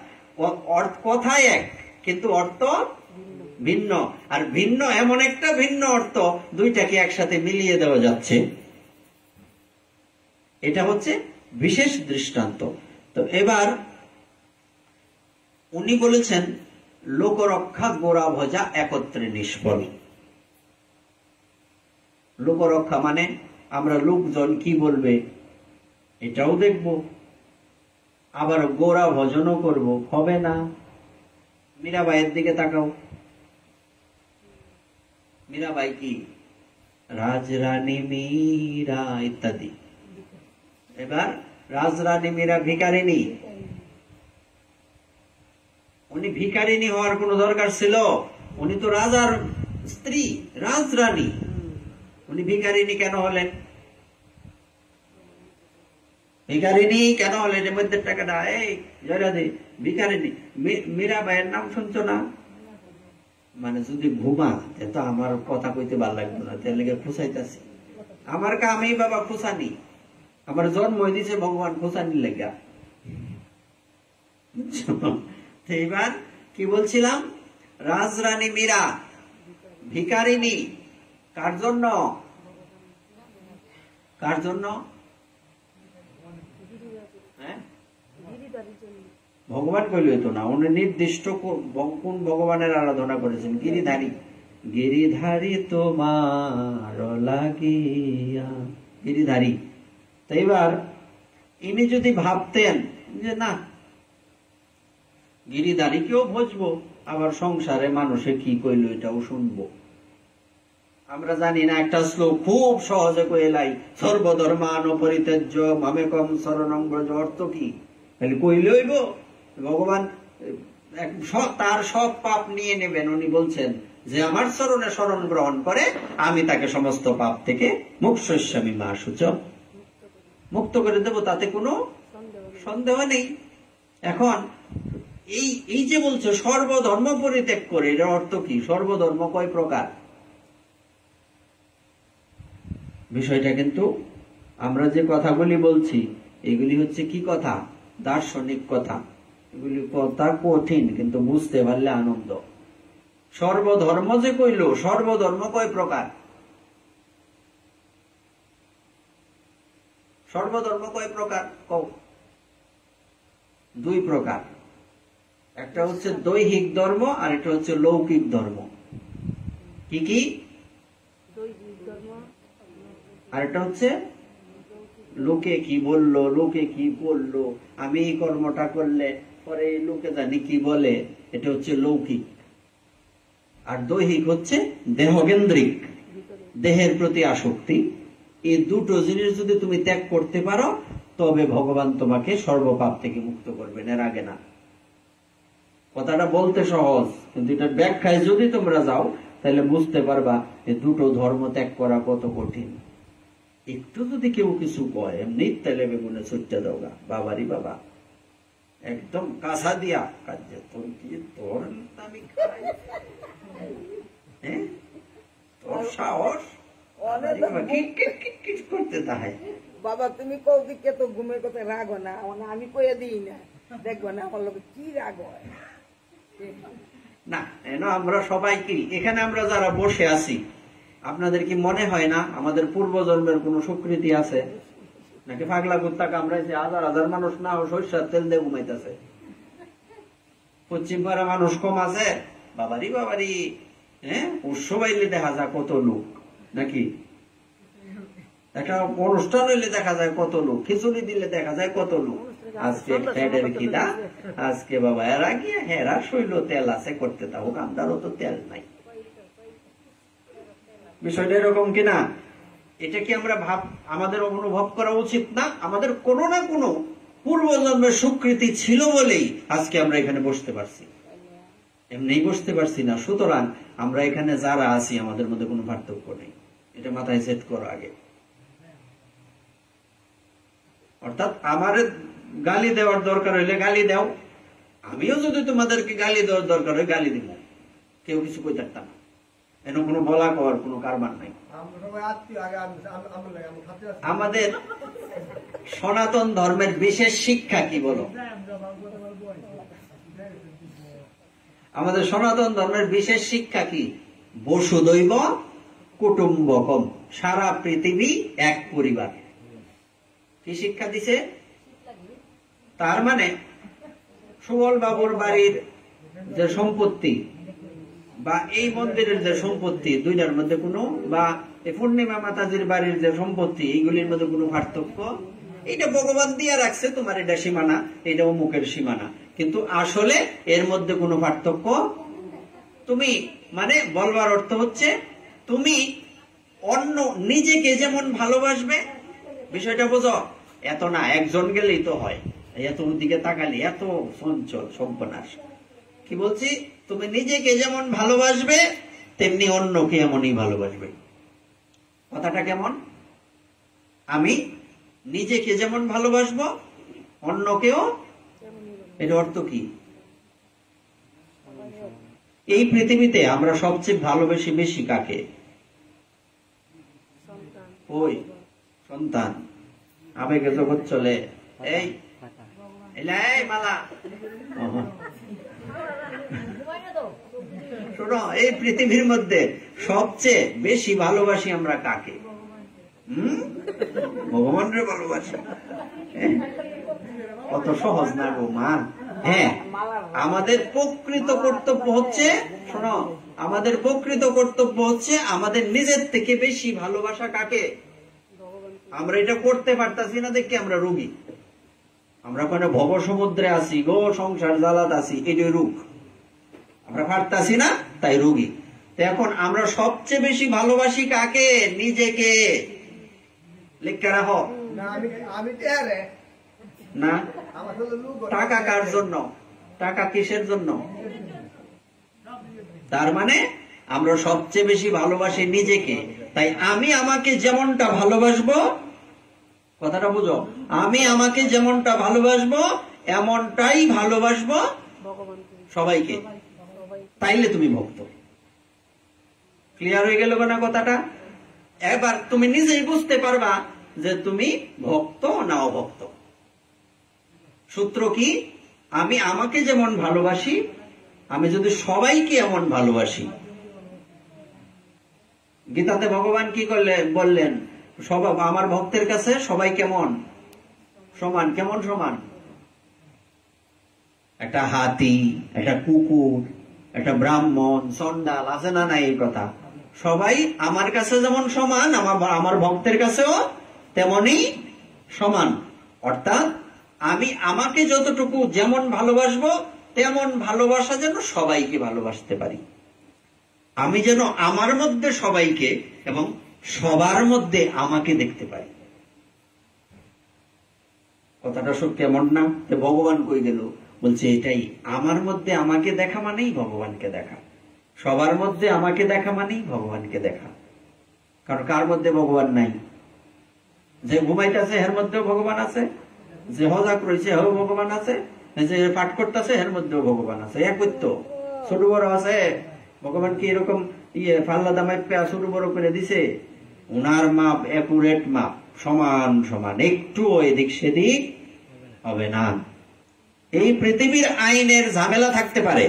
কথায় এক কিন্তু অর্থ ভিন্ন। আর ভিন্ন এমন একটা ভিন্ন অর্থ, দুইটাকে একসাথে মিলিয়ে দেওয়া যাচ্ছে। এটা হচ্ছে বিশেষ দৃষ্টান্ত। তো এবার উনি বলেছেন লোকরক্ষা গোরা ভজা একত্রে নিষ্ফল। লোকরক্ষা মানে আমরা লোকজন কি বলবে এটাও দেখব, আবার গোরা ভজনও করব, হবে না। মীরাবাইয়ের দিকে তাকাও। মীরাবাই কি? রাজরানী মীরা ইত্যাদি। এবার রাজরানী মীরা ভিখারিনী। উনি ভিখারিনী হওয়ার কোন দরকার ছিল? উনি তো রাজার স্ত্রী, রাজরানী। উনি ভিখারিনী কেন হলেন? ভিখারিনী কেন হলেন? এর মধ্যে টাকাটা এই জয়রাধে ভিখারিনী। মীরাবাইয়ের নাম শুনছো না? মানে যদি ঘুমা তো আমার কথা কইতে ভালো লাগতো না, তার লেগে খুঁচাইতেছি। আমার কামই বাবা খুঁচানি, আমার জন্ম দিয়েছে ভগবান খুঁচানি লেগা। এইবার কি বলছিলাম? রাজরানী মীরা ভিখারিনী কার জন্য? কার জন্য? ভগবান কইল তো না, উনি নির্দিষ্ট কোন ভগবানের আরাধনা করেছেন? গিরিধারী। গিরিধারী তোমার লাগিয়া, গিরিধারী। তাই এবার ইনি যদি ভাবতেন যে না গিরিধারীকেও ভজবো, আবার সংসারে মানুষে কি কইল এটাও শুনবো। আমরা জানি না একটা শ্লোক খুব সহজে কইলাই, সর্বধর্মান পরিত্যাজ্য মামেকম শরণং ব্রজ। অর্থ কি? খালি কইলে হইব? ভগবান তার সব পাপ নিয়ে নেবেন। উনি বলছেন যে আমার চরণে শরণ গ্রহণ করে আমি তাকে সমস্ত পাপ থেকে মোক্ষয়িষ্যামি মা সূচক, মুক্ত করে দেব, তাতে কোনো সন্দেহ নেই। এখন এই যে বলছে সর্বধর্ম পরিত্যাগ করে, এর অর্থ কি? সর্বধর্ম কয় প্রকার? বিষয়টা কিন্তু আমরা যে কথাগুলি বলছি এগুলি হচ্ছে কি কথা? দার্শনিক কথা। এগুলি কথা কঠিন, কিন্তু বুঝতে পারলে আনন্দ। সর্বধর্ম যে কইল, সর্বধর্ম কয় প্রকার? সর্বধর্ম কয় প্রকার কও? দুই প্রকার। একটা হচ্ছে দৈহিক ধর্ম, আর একটা হচ্ছে লৌকিক ধর্ম। কি কি? আর একটা হচ্ছে লোকে কি বললো, লোকে কি বললো, আমি এই কর্মটা করলে পরে লোকে জানি কি বলে, এটা হচ্ছে লৌকিক। আর দৈহিক হচ্ছে দেহকেন্দ্রিক, দেহের প্রতি আসক্তি। এই দুটো জিনিস যদি তুমি ত্যাগ করতে পারো, তবে ভগবান তোমাকে সর্বপাপ থেকে মুক্ত করবেন, এর আগে না। কথাটা বলতে সহজ, কিন্তু এটা ব্যাখ্যায় যদি তোমরা যাও তাহলে বুঝতে পারবা এই দুটো ধর্ম ত্যাগ করা কত কঠিন। একটু যদি কেউ কিছু কয় এমনি তেলে বেগুনে ছুটতে দাওগা, বাবারি বাবা, একদম কাঁচা দিয়া কাজে তোর কি তোর আমি খাই, তোর সাহস করতে তাই। বাবা তুমি কৌদিকে তো ঘুমের কথা রাগো না, আমি কয়ে দিই না, দেখবো না আমার লোক কি রাগ হয় না। আমরা সবাই কি এখানে আমরা যারা বসে আছি, আপনাদের কি মনে হয় না আমাদের পূর্বজন্মের কোন স্বীকৃতি আছে? নাকি পাগলা কুত্তা কামড়াইছে, হাজার হাজার মানুষ না সরিষার তেল দিয়ে ঘুমাইতেছে? পশ্চিম পাড়া মানুষ কম আছে? বাবারি বাবারি, উৎসব আইলে দেখা যায় কত লোক, নাকি একটা অনুষ্ঠান হইলে দেখা যায় কত লোক, খিচুড়ি দিলে দেখা যায় কত লোক। আজকে ফ্যাটের খিদা, আজকে বাবা এরা গিয়ে হেরা শৈল তেল আছে করতে, তাও আমদারও তো তেল নাই। বিষয়টা এরকম কিনা? এটা কি আমরা আমাদের অনুভব করা উচিত না? আমাদের কোনো না কোনো পূর্বজন্মের স্বীকৃতি ছিল বলেই আজকে আমরা এখানে বসতে পারছি, এমনি বসতে পারছি না। সুতরাং আমরা এখানে যারা আছি আমাদের মধ্যে কোনো পার্থক্য নেই, এটা মাথায় সেট করো আগে। অর্থাৎ আমার গালি দেওয়ার দরকার হইলে গালি দাও, আমিও যদি তোমাদেরকে গালি দেওয়ার দরকার হয় গালি দিব, কেউ কিছু কই থাকতাম না, এন কোনো বলা কওয়ার কোনো কারবার নাই। আমাদের সনাতন ধর্মের বিশেষ শিক্ষা কি বলো? আমাদের সনাতন ধর্মের বিশেষ শিক্ষা কি? বসুদৈব কুটুম্বকম, সারা পৃথিবী এক পরিবার। কি শিক্ষা দিছে? তার মানে সুবল বাবুর বাড়ির যে সম্পত্তি বা এই মন্দিরের যে সম্পত্তি, দুইটার মধ্যে কোনো, বা পূর্ণিমা মাতাজির বাড়ির যে সম্পত্তি, এইগুলির মধ্যে কোনো পার্থক্য? এটা ভগবান দিয়ে রাখছে, তোমার এটা সীমানা, এটা অমুকের সীমানা, কিন্তু আসলে এর মধ্যে কোনো পার্থক্য তুমি মানে বলবার অর্থ হচ্ছে তুমি অন্য নিজেকে যেমন ভালোবাসবে, বিষয়টা বোঝো। এত না একজন গেলেই তো হয়, এত দিকে তাকালি এত চঞ্চল সর্বনাশ। কি বলছি? তুমি নিজেকে যেমন ভালোবাসবে তেমনি অন্যকে এমনই ভালোবাসবে। কথাটা কেমন? আমি নিজেকে যেমন ভালোবাসবো অন্যকেও, এর অর্থ কি? এই পৃথিবীতে আমরা সবচেয়ে ভালোবেসি বেশি কাকে? ওই সন্তান। আবেগে জগৎ চলে, এই মালা শোনো, এই পৃথিবীর মধ্যে সবচেয়ে বেশি ভালোবাসি আমরা কাকে? ভগবানের ভালোবাসি। কত সহজ না গো মা? হ্যাঁ, আমাদের প্রকৃত কর্তব্য হচ্ছে, শোনো, আমাদের প্রকৃত কর্তব্য হচ্ছে আমাদের নিজের থেকে বেশি ভালোবাসা কাকে? আমরা এটা করতে পারতাছি না দেখে আমরা রোগী। আমরা কোনো ভব সমুদ্রে আছি গো, সংসার জ্বালাত আছি, এটাই রোগ। আমরা পারতাছি না তাই রোগী। এখন আমরা সবচেয়ে বেশি ভালোবাসি কাকে? নিজেকে। লিখে রাখো। না, টাকা কার জন্য? টাকা কিসের জন্য? তার মানে আমরা সবচেয়ে বেশি ভালোবাসি নিজেকে। তাই আমি আমাকে যেমনটা ভালোবাসবো, কথাটা বুঝো, আমি আমাকে যেমনটা ভালোবাসবো এমনটাই ভালোবাসবো সবাইকে, তাইলে তুমি ভক্ত। ক্লিয়ার হয়ে গেল না কথাটা? এবার তুমি নিজেই বুঝতে পারবা যে তুমি ভক্ত না অভক্ত। সূত্র কি? আমি আমাকে যেমন ভালোবাসি, আমি যদি সবাইকে এমন ভালোবাসি, গীতাতে ভগবান কি বললেন, আমার ভক্তের কাছে সবাই কেমন সমান। কেমন সমান? একটা হাতি, একটা কুকুর, একটা ব্রাহ্মণ, চন্ডাল, আছে না নাই এই কথা? সবাই আমার কাছে যেমন সমান, আমার ভক্তের কাছেও তেমনই সমান। অর্থাৎ আমি আমাকে যতটুকু যেমন ভালোবাসবো, তেমন ভালোবাসা যেন সবাইকে ভালোবাসতে পারি। আমি যেন আমার মধ্যে সবাইকে এবং সবার মধ্যে আমাকে দেখতে পাই। কথাটা সব কেমন না? ভগবান কই গেল? বলছে এটাই, আমার মধ্যে আমাকে দেখা মানেই ভগবানকে দেখা, সবার মধ্যে আমাকে দেখা মানেই ভগবানকে দেখা। কারণ কার মধ্যে ভগবান নাই? যে ঘুমাইতেছে এর মধ্যেও ভগবান আছে, যে হজাক রয়েছে এও ভগবান আছে, যে পাঠ করতেছে এর মধ্যেও ভগবান আছে। একই তো, ছোট বড় আছে। ভগবান কি এরকম পাল্লা দামাই ছোট বড় করে দিছে? উনার মাপ একুরেট মাপ, সমান সমান, একটু এদিক সেদিক হবে না। এই পৃথিবীর আইনের ঝামেলা থাকতে পারে,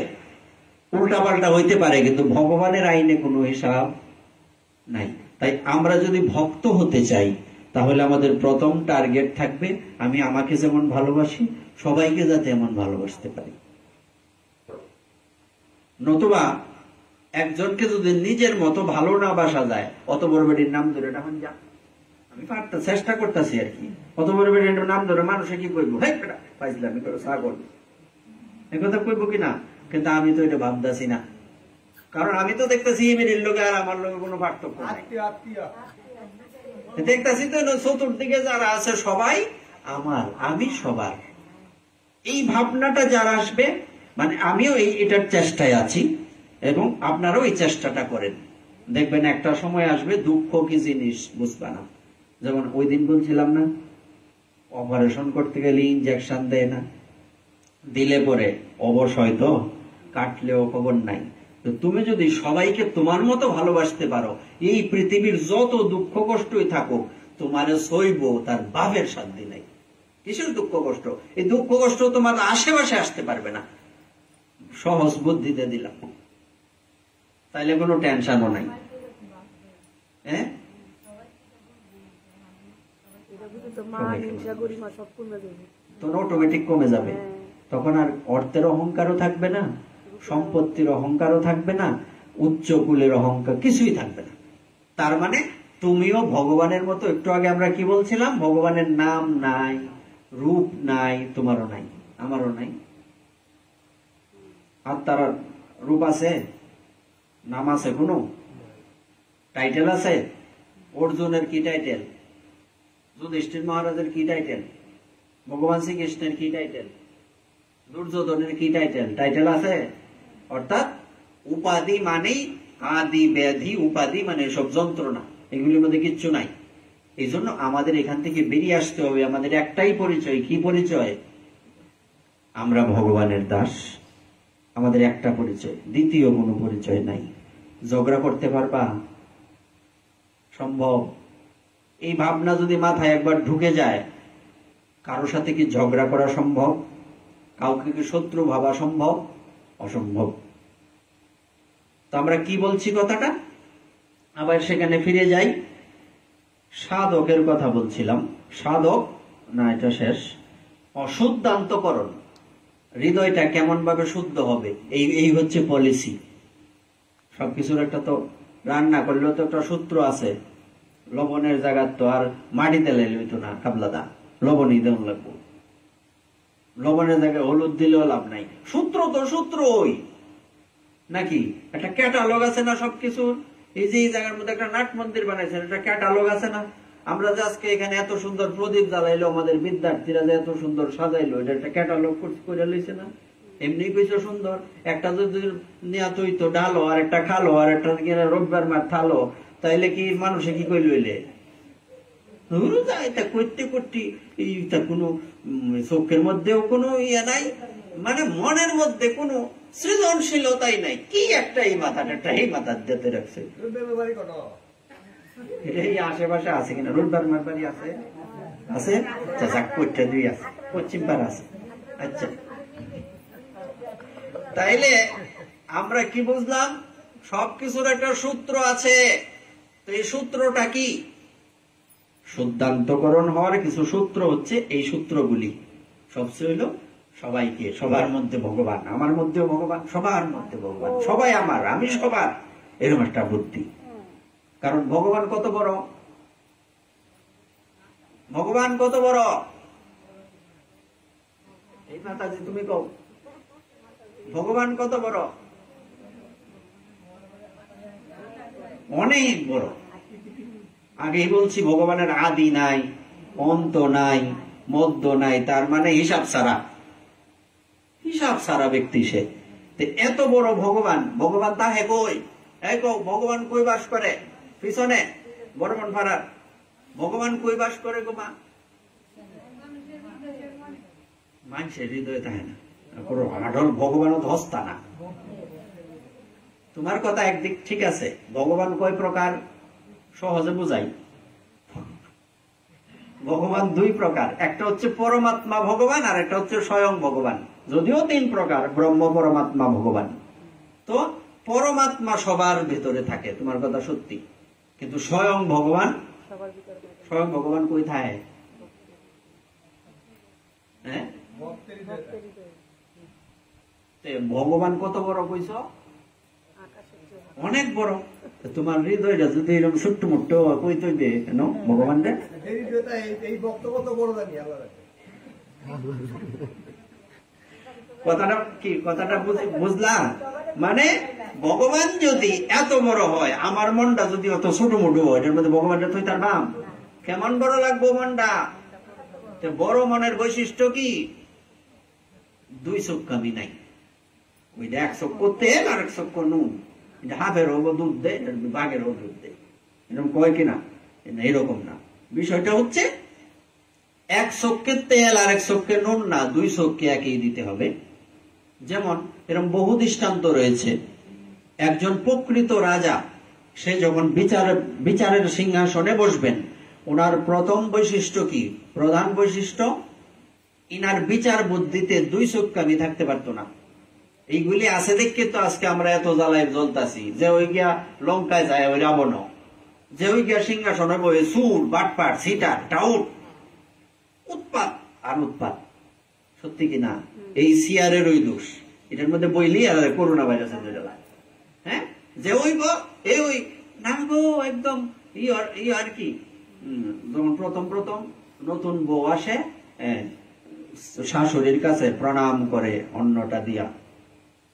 উল্টা পাল্টা হইতে পারে, কিন্তু ভগবানের আইনে কোনো হিসাব নাই। তাই আমরা যদি ভক্ত হতে চাই, তাহলে আমাদের প্রথম টার্গেট থাকবে আমি আমাকে যেমন ভালোবাসি, সবাইকে যাতে এমন ভালোবাসতে পারি। নতুবা একজনকে যদি নিজের মতো ভালো না বাসা যায়, অত বড় বেটির নাম ধরে তখন যা, আমি চেষ্টা করতেছি আর কি, অত বড় বেটির নাম ধরে মানুষে কি কইব, পাইছিলাম ছাগল, একথা কইব কিনা? কিন্তু আমি তো এটা ভাবতেছি না, কারণ আমি তো দেখতেছি এমনির লোকে আর আমার লোকে কোনো পার্থক্য নাই। দেখতেছি তো চতুর্দিকে যারা আছে সবাই আমার, আমি সবার। এই ভাবনাটা যারা আসবে, মানে আমিও এটার চেষ্টায় আছি, এবং আপনারাও এই চেষ্টাটা করেন। দেখবেন একটা সময় আসবে দুঃখ কি জিনিস বুঝবে না। যেমন ওই দিন বলছিলাম না, অপারেশন করতে গেলে ইনজেকশন দেয় না, দিলে পরে অবশ্যই তো কাটলেও খবর নাই। তো তুমি যদি সবাইকে তোমার মতো ভালোবাসতে পারো, এই পৃথিবীর যত দুঃখ কষ্টই থাকুক, তোমার সইব তার বাপের শান্তি নাই। কিসের দুঃখ কষ্ট? এই দুঃখ কষ্ট তোমার আশেপাশে আসতে পারবে না, সহজ বুদ্ধিতে দিলাম, তাইলে কোনো টেনশনও নাই। হ্যাঁ, তোর অটোমেটিক কমে যাবে। তখন আর অর্থের অহংকারও থাকবে না, সম্পত্তির অহংকারও থাকবে না, উচ্চ কুলের অহংকার কিছুই থাকবে না। তার মানে তুমিও ভগবানের মতো, একটু আগে আমরা কি বলছিলাম, ভগবানের নাম নাই, রূপ নাই, তোমারও নাই, আমারও নাই। আর তার রূপ আছে, নাম আছে, কোনো টাইটেল আছে? অর্জুনের কি টাইটেল? যুধিষ্ঠির মহারাজের কি টাইটেল? ভগবান শ্রীকৃষ্ণের কি টাইটেল? দুর্যোধনের কি টাইটেল? টাইটেল আছে? অর্থাৎ উপাধি মানেই আদি ব্যাধি, উপাধি মানে সব যন্ত্রণা, এগুলির মধ্যে কিচ্ছু নাই। এই জন্য আমাদের এখান থেকে বেরিয়ে আসতে হবে। আমাদের একটাই পরিচয়, কি পরিচয়? আমরা ভগবানের দাস। আমাদের একটা পরিচয়, দ্বিতীয় কোনো পরিচয় নাই। ঝগড়া করতে পারবা? সম্ভব? এই ভাবনা যদি মাথায় একবার ঢুকে যায়, কারোর সাথে কি ঝগড়া করা সম্ভব? কাউকে কি শত্রু ভাবা সম্ভব? অসম্ভব। তো আমরা কি বলছি কথাটা, আবার সেখানে ফিরে যাই। সাধকের কথা বলছিলাম। সাধক না, এটা শেষ। অশুদ্ধান্তকরণ, হৃদয়টা কেমন ভাবে শুদ্ধ হবে, এই হচ্ছে পলিসি। সবকিছুর একটা তো, রান্না করলেও তো একটা সূত্র আছে। লবণের জায়গা তো আর মাটিতে লাইলে হইতো না, কাবলাদা লবণই দেওয়া লাগবো। লবণের জায়গায় হলুদ দিলেও লাভ নাই। সূত্র তো সূত্র ওই নাকি, একটা ক্যাটালগ আছে না সবকিছুর। এই যে এই জায়গার মধ্যে একটা নাট মন্দির বানাইছেন, একটা ক্যাটালগ আছে না? আমরা যে আজকে এখানে এত সুন্দর প্রদীপ জ্বালাইলো, আমাদের বিদ্যার্থীরা যে এত সুন্দর সাজাইলো, এটা একটা ক্যাটালগ করে লইছে না? এমনি কইছো সুন্দর। একটা যদি নিয়া তুই তো ডালো, আর একটা খালো, আর একটা রোববার মাঠ থালো, তাইলে কি মানুষে কি কই লইলে? করতে করতে এইটা কোনো চোখের মধ্যেও কোনো ইয়ে নাই, মানে মনের মধ্যে কোনো সৃজনশীলতাই নাই। কি একটা এই মাথাটা, এই মাথার দিতে রাখছে। এই আশেপাশে আছে কিনা? রোববার মাঠ বাড়ি আছে, আছে? দুই আছে, পশ্চিম পাড়া আছে। আচ্ছা, তাইলে আমরা কি বুঝলাম? সবকিছুর একটা সূত্র আছে। তো এই সূত্রটা কি? শুদ্ধান্তকরণ হওয়ার কিছু সূত্র হচ্ছে এই সূত্রগুলি। সবচেয়ে হইল সবাইকে, সবার মধ্যে ভগবান, আমার মধ্যেও ভগবান, সবার মধ্যে ভগবান, সবাই আমার, আমি সবার, এরকম একটা বুদ্ধি। কারণ ভগবান কত বড়, ভগবান কত বড়, এই মাতাজি তুমি কও, ভগবান কত বড়? অনেক বড়। আগেই বলছি ভগবানের আদি নাই, অন্ত নাই, মধ্য নাই, তার মানে হিসাব ছাড়া, হিসাব ছাড়া ব্যক্তি সে। এত বড় ভগবান, ভগবান তাহে কই? এই কও, ভগবান কই বাস করে? পিছনে বর্মন ফারার ভগবান কই বাস করে গো মা? মানুষের হৃদয়ে থাকে না। আডল ভগবানও ধস্তা না। তোমার কথা একদিক ঠিক আছে, ভগবান কয় প্রকার সহজে বুঝাই। ভগবান দুই প্রকার, একটা হচ্ছে পরমাত্মা ভগবান আর একটা হচ্ছে স্বয়ং ভগবান। যদিও তিন প্রকার, ব্রহ্ম, পরমাত্মা, ভগবান। তো পরমাত্মা সবার ভিতরে থাকে, তোমার কথা সত্যি, কিন্তু স্বয়ং ভগবান, স্বয়ং ভগবান কই থাকে? হ্যাঁ, ভগবান কত বড় কইছ? অনেক বড়। তোমার হৃদয়টা যদি এরকম ছোট্ট মোট্ট কই তৈবে কেন ভগবান রে? কথাটা কি, কথাটা বুঝলা? মানে ভগবান যদি এত বড় হয়, আমার মনটা যদি অত ছোট মোটো হয়, এটার মধ্যে ভগবানটা তুই তার বাম কেমন বড় লাগবো মনটা? বড় মনের বৈশিষ্ট্য কি? দুই চক্ষামি নাই। ওইটা এক চক্ষ তেল আর এক চক্ষ নুন। এটা হাফের হবো দুধ দেয়, বাঘের হবো দুধ দেয়, এরকম কয় কিনা? এরকম না। বিষয়টা হচ্ছে এক চক্ষে তেল আর এক চক্ষে নুন না, দুই চক্ষে একই দিতে হবে। যেমন এরকম বহু দৃষ্টান্ত রয়েছে। একজন প্রকৃত রাজা, সে যখন বিচারের সিংহাসনে বসবেন, ওনার প্রথম বৈশিষ্ট্য কি? প্রধান বৈশিষ্ট্য, ইনার বিচার বুদ্ধিতে দুই চক্ষামি থাকতে পারতো না। এইগুলি আছে দেখে তো আজকে আমরা এত জ্বালায় জ্বলতাছি। যে ওই গিয়া লঙ্কায় যায় ওই রাবণ, যে ওই গিয়া সিংহাসনে বসে সুর, বাটপাট, সিটার, টাউট, উৎপাত আর উৎপাত। সত্যি কিনা? এই সিয়ারের ওই দোষ, এটার মধ্যে বইলি আর করোনা ভাইরাসের ধরে। হ্যাঁ, যে ওই গো এই ওই না গো একদম ই আর কি। যখন প্রথম প্রথম নতুন বউ আসে, শাশুড়ির কাছে প্রণাম করে অন্নটা দিয়া,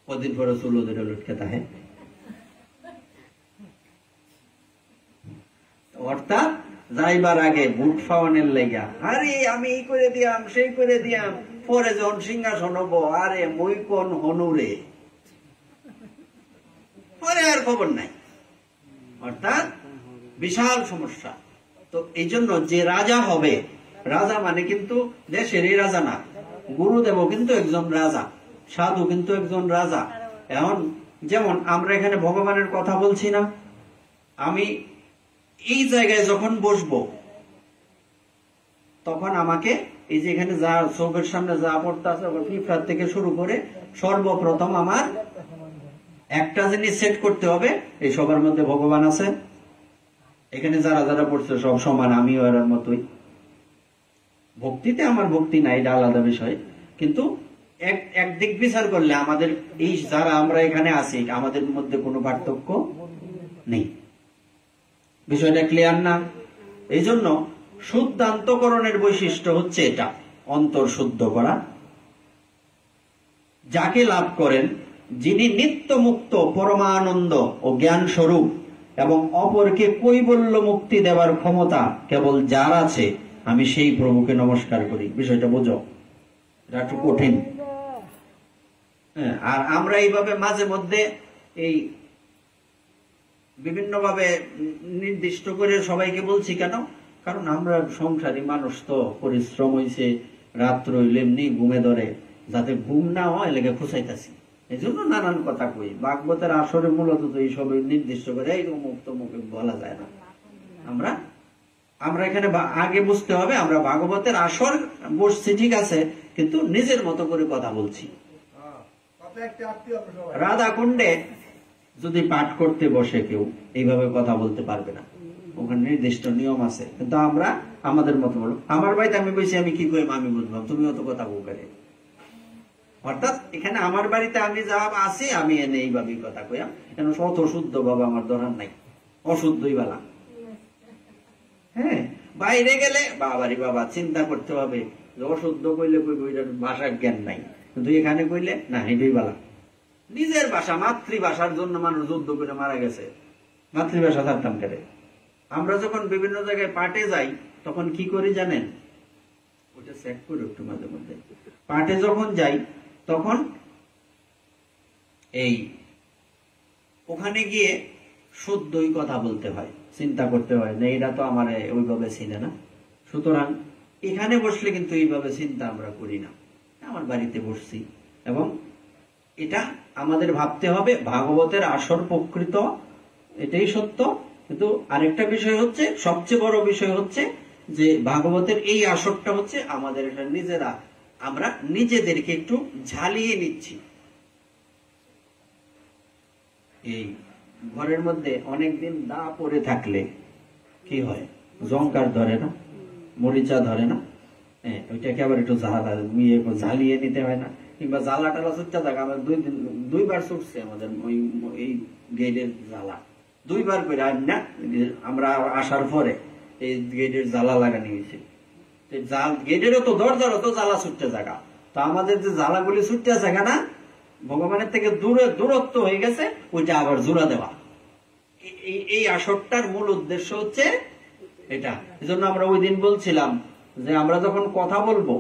কদিন পরে চুলো ধরে লুটকে থাকে। অর্থাৎ যাইবার আগে বুট ফাওয়ানের লেগা, আরে আমি এই করে দিয়াম, সেই করে দিয়াম, পরে যখন সিংহাসন হবো, আরে মই কোন হনুরে, পরে আর খবর নাই। অর্থাৎ বিশাল সমস্যা। তো এই জন্য যে রাজা হবে, রাজা মানে কিন্তু দেশেরই রাজা না, গুরুদেবও কিন্তু একজন রাজা, সাধু কিন্তু একজন রাজা। এখন যেমন আমরা এখানে ভগবানের কথা বলছি না, আমি এই জায়গায় যখন বসবো, তখন আমাকে এই যে এখানে যা চোখের সামনে যা পড়তে আছে, ফিফরাত থেকে শুরু করে সর্বপ্রথম আমার একটা জিনিস সেট করতে হবে, এই সবার মধ্যে ভগবান আছে। এখানে যারা যারা পড়ছে সব সমান, আমিও এর মতোই। ভক্তিতে আমার ভক্তি নাই, এটা আলাদা বিষয়, কিন্তু একদিক বিচার করলে আমাদের এই যারা আমরা এখানে আছি, আমাদের মধ্যে কোনো পার্থক্য নেই। বিষয়টা ক্লিয়ার না? এই জন্য শুদ্ধান্তকরণের বৈশিষ্ট্য হচ্ছে এটা, অন্তর শুদ্ধ করা। যাকে লাভ করেন, যিনি নিত্য মুক্ত, পরমানন্দ ও জ্ঞান স্বরূপ, এবং অপরকে কৈবল্য মুক্তি দেওয়ার ক্ষমতা কেবল যার আছে, আমি সেই প্রভুকে নমস্কার করি। বিষয়টা বোঝো, এটা একটু কঠিন। আর আমরা এইভাবে মাঝে মধ্যে এই বিভিন্ন ভাবে নির্দিষ্ট করে সবাইকে বলছি কেন? কারণ আমরা সংসারী মানুষ, তো পরিশ্রম হয়েছে, রাত্র হইলে এমনি ঘুমে ধরে, যাতে ঘুম না হয় লেগে খুঁচাইতেছি, এই জন্য নানান কথা কই। ভাগবতের আসরে মূলত তো এইসব নির্দিষ্ট করে এই মুক্ত মুখে বলা যায় না। আমরা এখানে আগে বুঝতে হবে, আমরা ভাগবতের আসর বসছি ঠিক আছে, কিন্তু নিজের মতো করে কথা বলছি। রাধা কুণ্ডে যদি পাঠ করতে বসে কেউ এইভাবে কথা বলতে পারবে না, ওখানে নির্দিষ্ট নিয়ম আছে। কিন্তু আমরা আমাদের মতো বলো, আমার বাড়িতে আমি বসে আমি কি করি আমি বুঝলাম, তুমি অত কথা বলবে। অর্থাৎ এখানে আমার বাড়িতে আমি যা আছি আমি এনে এইভাবেই কথা কইয়া, কেন অত শুদ্ধ বাবা আমার দরকার নাই, অশুদ্ধই বেলা। হ্যাঁ, বাইরে গেলে বাবারি বাবা চিন্তা করতে হবে, অশুদ্ধ কইলে কইব ভাষার জ্ঞান নাই, কিন্তু এখানে কইলে না এটাই বেলা। নিজের ভাষা, মাতৃভাষার জন্য মানুষ যুদ্ধ করে মারা গেছে, মাতৃভাষা থাকতাম কেড়ে। আমরা যখন বিভিন্ন জায়গায় পাঠে যাই তখন কি করি জানেন, ওটা চেক করি একটু মাঝে মধ্যে। পাঠে যখন যাই তখন এই ওখানে গিয়ে শুদ্ধই কথা বলতে হয়, চিন্তা করতে হয় না এটা তো আমার ওইভাবে চিনে না, সুতরাং এখানে বসলে কিন্তু এইভাবে চিন্তা আমরা করি না। আমার বাড়িতে বসছি, এবং এটা আমাদের ভাবতে হবে ভাগবতের আসর প্রকৃত এটাই সত্য। কিন্তু আরেকটা বিষয় হচ্ছে, সবচেয়ে বড় বিষয় হচ্ছে যে ভাগবতের এই আসরটা হচ্ছে আমাদের এটা নিজেরা, আমরা নিজেদেরকে একটু ঝালিয়ে নিচ্ছি। এই ঘরের মধ্যে অনেকদিন দা পড়ে থাকলে কি হয়, জংকার ধরে না, মরিচা ধরে না, হ্যাঁ ওইটাকে আবার একটু ঝালিয়ে নিতে হয় না। কিংবা জ্বালা টালা ছুটতে থাকে, আমার দুইবার ছুটছে আমাদের এই গেটের জ্বালা, দুইবার করে না আমরা আসার পরে এই গেটের জ্বালা লাগানো হয়েছে। গেটেরও তো দরজারও তো জ্বালা ছুটতে জায়গা, তো আমাদের যে জ্বালাগুলি ছুটতে জায়গা না, ভগবানের থেকে দূরত্ব হয়ে গেছে, ওইটা আবার জোড়া দেওয়া। এই আসরটার মূল উদ্দেশ্য হচ্ছে এটা। এজন্য আমরা ওই দিন বলছিলাম যে আমরা যখন কথা বলবো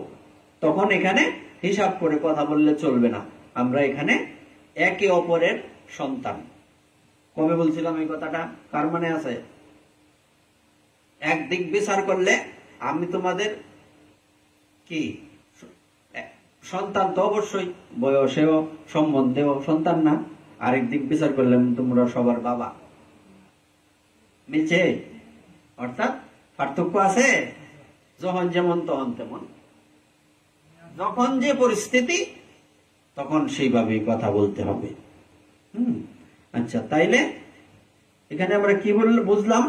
তখন এখানে হিসাব করে কথা বললে চলবে না, আমরা এখানে একে অপরের সন্তান। কবে বলছিলাম এই কথাটা, কার মনে আছে? একদিক বিচার করলে আমি তোমাদের কি সন্তান, তো অবশ্যই বয়সেও সম্বন্ধেও সন্তান না, আরেক দিক বিচার করলে তোমরা সবার বাবা। মিলছে? অর্থাৎ পার্থক্য আছে, যখন যেমন তখন তেমন, যখন যে পরিস্থিতি তখন সেইভাবেই কথা বলতে হবে। আচ্ছা, তাইলে এখানে আমরা কি বুঝলাম,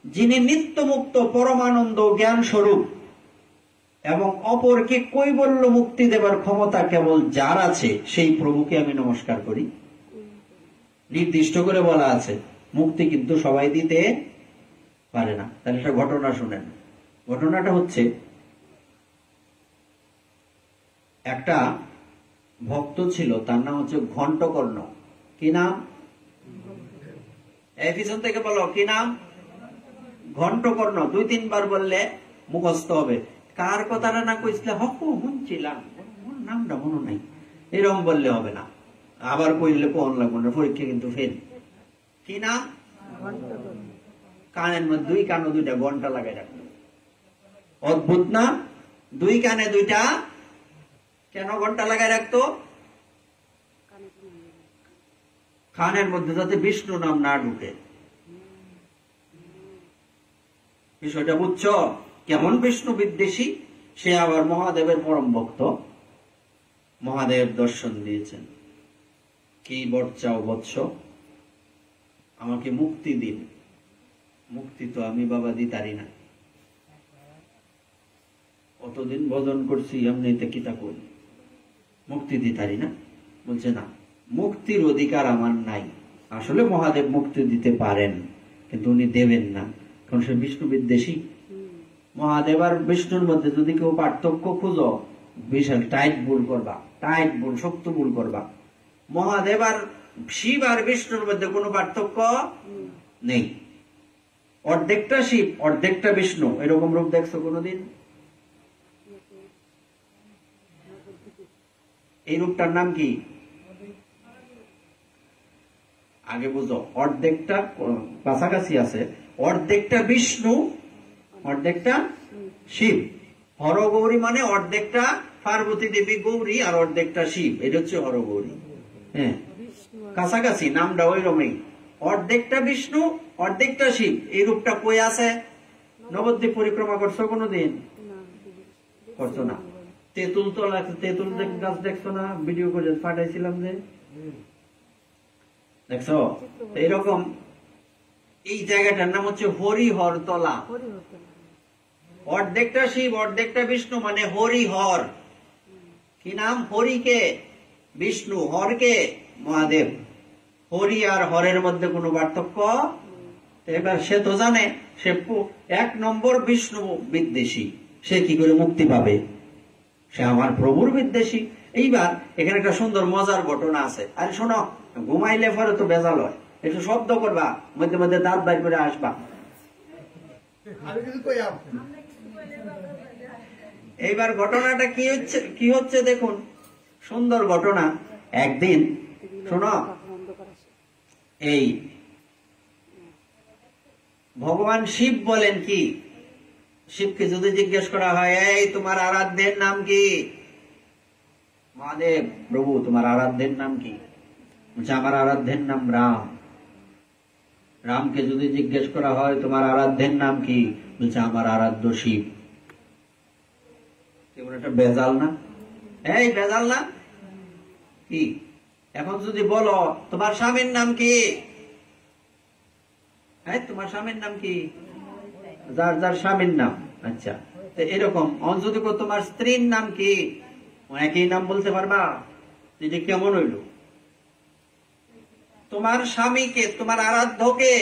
যিনি নিত্য মুক্ত পরমানন্দ জ্ঞান স্বরূপ এবং অপরকে কৈবল্য মুক্তি দেবার ক্ষমতা কেবল যার আছে সেই প্রভুকে আমি নমস্কার করি। নির্দিষ্ট করে বলা আছে, মুক্তি কিন্তু সবাই দিতে পারে না। তাহলে একটা ঘটনা শুনেন। ঘটনাটা হচ্ছে, একটা ভক্ত ছিল, তার নাম হচ্ছে ঘণ্টকর্ণ। কি নাম? এই পিছন থেকে বলো, কি নাম? ঘণ্টকর্ণ। 2-3 বার বললে মুখস্থ হবে। কার কথাটা না কইছিলে শুনছিলাম, নামটা মনে নাই, এরকম বললে হবে না, আবার কইলে কোন লাগবে না, পরীক্ষা কিন্তু ফেল। কি নাম? কানের মধ্যে 2 কানে 2টা ঘন্টা লাগাই রাখলো। অদ্ভুত না? 2 কানে 2টা কেন ঘন্টা লাগাই রাখতো? কানের মধ্যে যাতে বিষ্ণু নাম না ঢুকে। বিষয়টা বুঝছো? কেমন বিষ্ণু বিদ্বেষী সে, আবার মহাদেবের পরম ভক্ত। মহাদেব দর্শন দিয়েছেন, কি বর চাও বৎস, আমাকে মুক্তি দিন। মুক্তি তো আমি বাবা দিতারি না, অতদিন ভজন করছি, এমনিতে কিতা করি, মুক্তি দিতারি না। বলছে না, মুক্তির অধিকার আমার নাই। আসলে মহাদেব মুক্তি দিতে পারেন, কিন্তু উনি দেবেন না, কারণ সে বিষ্ণু বিদ্বেষী। মহাদেব আর বিষ্ণুর মধ্যে যদি কেউ পার্থক্য খুঁজো, বিশাল টাইট ভুল করবা, টাইট ভুল, শক্ত ভুল করবা। মহাদেব আর শিব আর বিষ্ণুর মধ্যে কোনো পার্থক্য নেই। অর্ধেকটা শিব অর্ধেকটা বিষ্ণু, এরকম রূপ দেখছো কোনোদিন? এই রূপটার নাম কি? আগে বুঝো, অর্ধেকটা কাছাকাছি আছে, অর্ধেকটা বিষ্ণু অর্ধেকটা শিব। হরগৌরী মানে অর্ধেকটা পার্বতী দেবী গৌরী আর অর্ধেকটা শিব, এটা হচ্ছে হরগৌরী। হ্যাঁ, কাছাকাছি, নামটা ওই রকমই। অর্ধেকটা বিষ্ণু অর্ধেকটা শিব, এই রূপটা কই আছে? নবদ্বীপ পরিক্রমা করছো কোনোদিন? করছো না? তেঁতুল তো লাগছে, তেঁতুল গাছ দেখছো না, ভিডিও করে পাঠাইছিলাম যে, দেখছো? এইরকম এই জায়গাটার নাম হচ্ছে হরিহরতলা। অর্ধেকটা শিব অর্ধেকটা বিষ্ণু, মানে হরিহর। কি নাম? হরিকে বিষ্ণু, হরকে মহাদেব। হরি আর হরের মধ্যে কোনো পার্থক্য? এবার সে তো জানে, সে 1 নম্বর বিষ্ণু বিদ্বেষী, সে কি করে মুক্তি পাবে? সে আমার প্রভুর বিদ্বেষী। এইবার এখানে একটা সুন্দর মজার ঘটনা আছে। আরে শোনো, ঘুমাইলে পরে তো বেজাল হয়, একটু শব্দ করবা, মধ্যে মধ্যে দাঁত বাইর করে আসবা। এইবার ঘটনাটা কি হচ্ছে দেখুন, সুন্দর ঘটনা। একদিন শোনো, এই ভগবান শিব বলেন কি, শিবকে যদি জিজ্ঞেস করা হয়, এই তোমার আরাধ্যের নাম কি? মহাদেব, প্রভু তোমার আরাধ্যের নাম কি? বলছে আমার আরাধ্যের নাম রাম। রামকে যদি জিজ্ঞেস করা হয় তোমার আরাধ্যের নাম কি? বলছে আমার আরাধ্য শিব। কেমন একটা বেজাল না? এই বেজাল না কি? এখন যদি বলো তোমার স্বামীর নাম কি, তোমার স্বামীর নাম কি? যার যার স্বামীর নাম। আচ্ছা, তো এরকম যদি তোমার স্ত্রীর নাম কি, একই নাম বলতে পারবা? এটা কেমন হইল? তোমার স্বামীকে, তোমার আরাধ্যকে,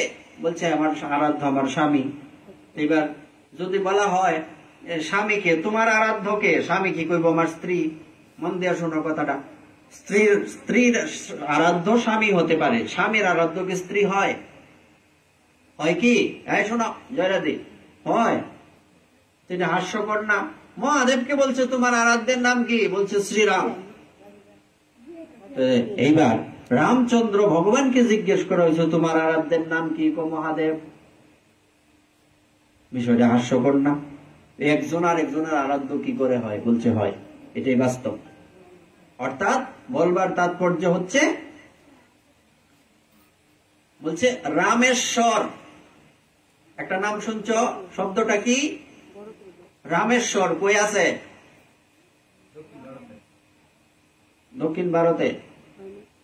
বলছে আমার আরাধ্য আমার স্বামী। এবার যদি বলা হয় স্বামীকে, তোমার আরাধ্যকে, স্বামী কি কইব? আমার স্ত্রী। মন দিয়ে শোনো কথাটা, স্ত্রীর আরাধ্য স্বামী হতে পারে, স্বামীর আরাধ্য কি স্ত্রী হয়? হয় কি? শোনো জয়রাদি, হয়। এটা হাস্যকর না? মহাদেবকে বলছে তোমার আরাধ্যের নাম কি? বলছে শ্রীরাম। এইবার রামচন্দ্র ভগবানকে জিজ্ঞেস করা হয়েছে তোমার আরাধ্যের নাম কি? মহাদেব। বিষয়টা হাস্যকর না? একজন আর একজনের আরাধ্য কি করে হয়? বলছে হয়। এটাই বাস্তব। অর্থাৎ বলবার তাৎপর্য হচ্ছে, বলছে রামেশ্বর একটা নাম শুনছ, শব্দটা কি? রামেশ্বর কই আছে? দক্ষিণ ভারতে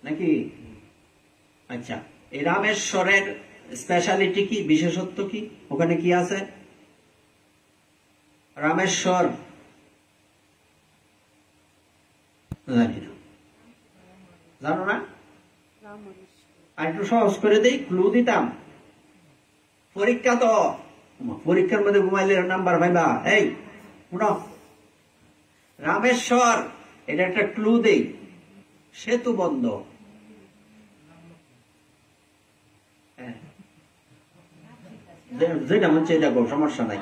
নাকি? আচ্ছা, এই রামেশ্বরের স্পেশালিটি কি, বিশেষত্ব কি? ওখানে কি আছে? রামেশ্বর জানি না, জানো না? আর একটু সহজ করে দেই, ক্লু দিতাম। পরীক্ষা তো, পরীক্ষার মধ্যে ঘুমাইলে নাম্বার পাইবা। এই শুনো, রামেশ্বর, এটা একটা ক্লু দেই, সেতু বন্ধ। যেটা হচ্ছে এটা সমস্যা নাই।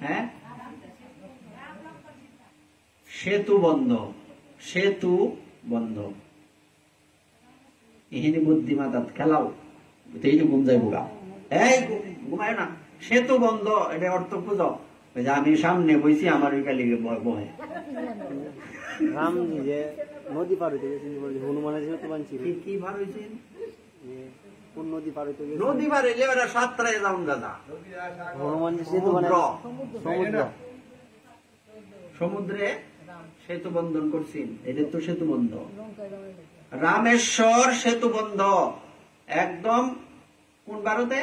হ্যাঁ, সেতু বন্ধ, সেতু বন্ধ। ইহিনী বুদ্ধিমাতা খেলাও, এই ঘুম যাই বুগা। এই ঘুমায় না, সেতু বন্ধ, এটা অর্থ খুঁজো। আমি সামনে বইছি, আমার ওই কালি বহে। রাম যে নদী পার হইতে গেছেন, হনুমানের সেতু বানছিল। কি পার হয়েছেন? কোন নদী পার হইতে গেছে? নদী পার হইলে ওরা সাতটায় যাউন দাদা। হনুমান যে সেতু বানায় সমুদ্র, সমুদ্রে সেতু বন্ধন করছেন, এটা তো সেতু বন্ধ। রামেশ্বর সেতু বন্ধ একদম কোন ভারতে?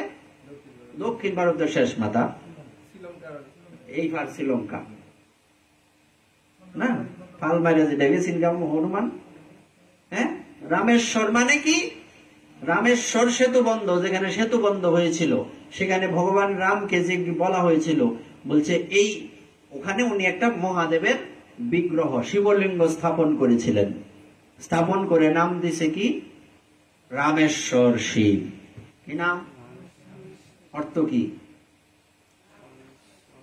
দক্ষিণ ভারতের শেষ মাথা, এই পার শ্রীলঙ্কা না? পালমাইরা যেটা গেছেন হনুমান। হ্যাঁ, রামেশ্বর মানে কি? রামেশ্বর সেতু বন্ধ, যেখানে সেতু বন্ধ হয়েছিল সেখানে ভগবান রামকে যে বলা হয়েছিল, বলছে এই ওখানে উনি একটা মহাদেবের বিগ্রহ, শিবলিঙ্গ স্থাপন করেছিলেন। স্থাপন করে নাম দিছে কি? রামেশ্বর শিব। কি নাম? অর্থ কি?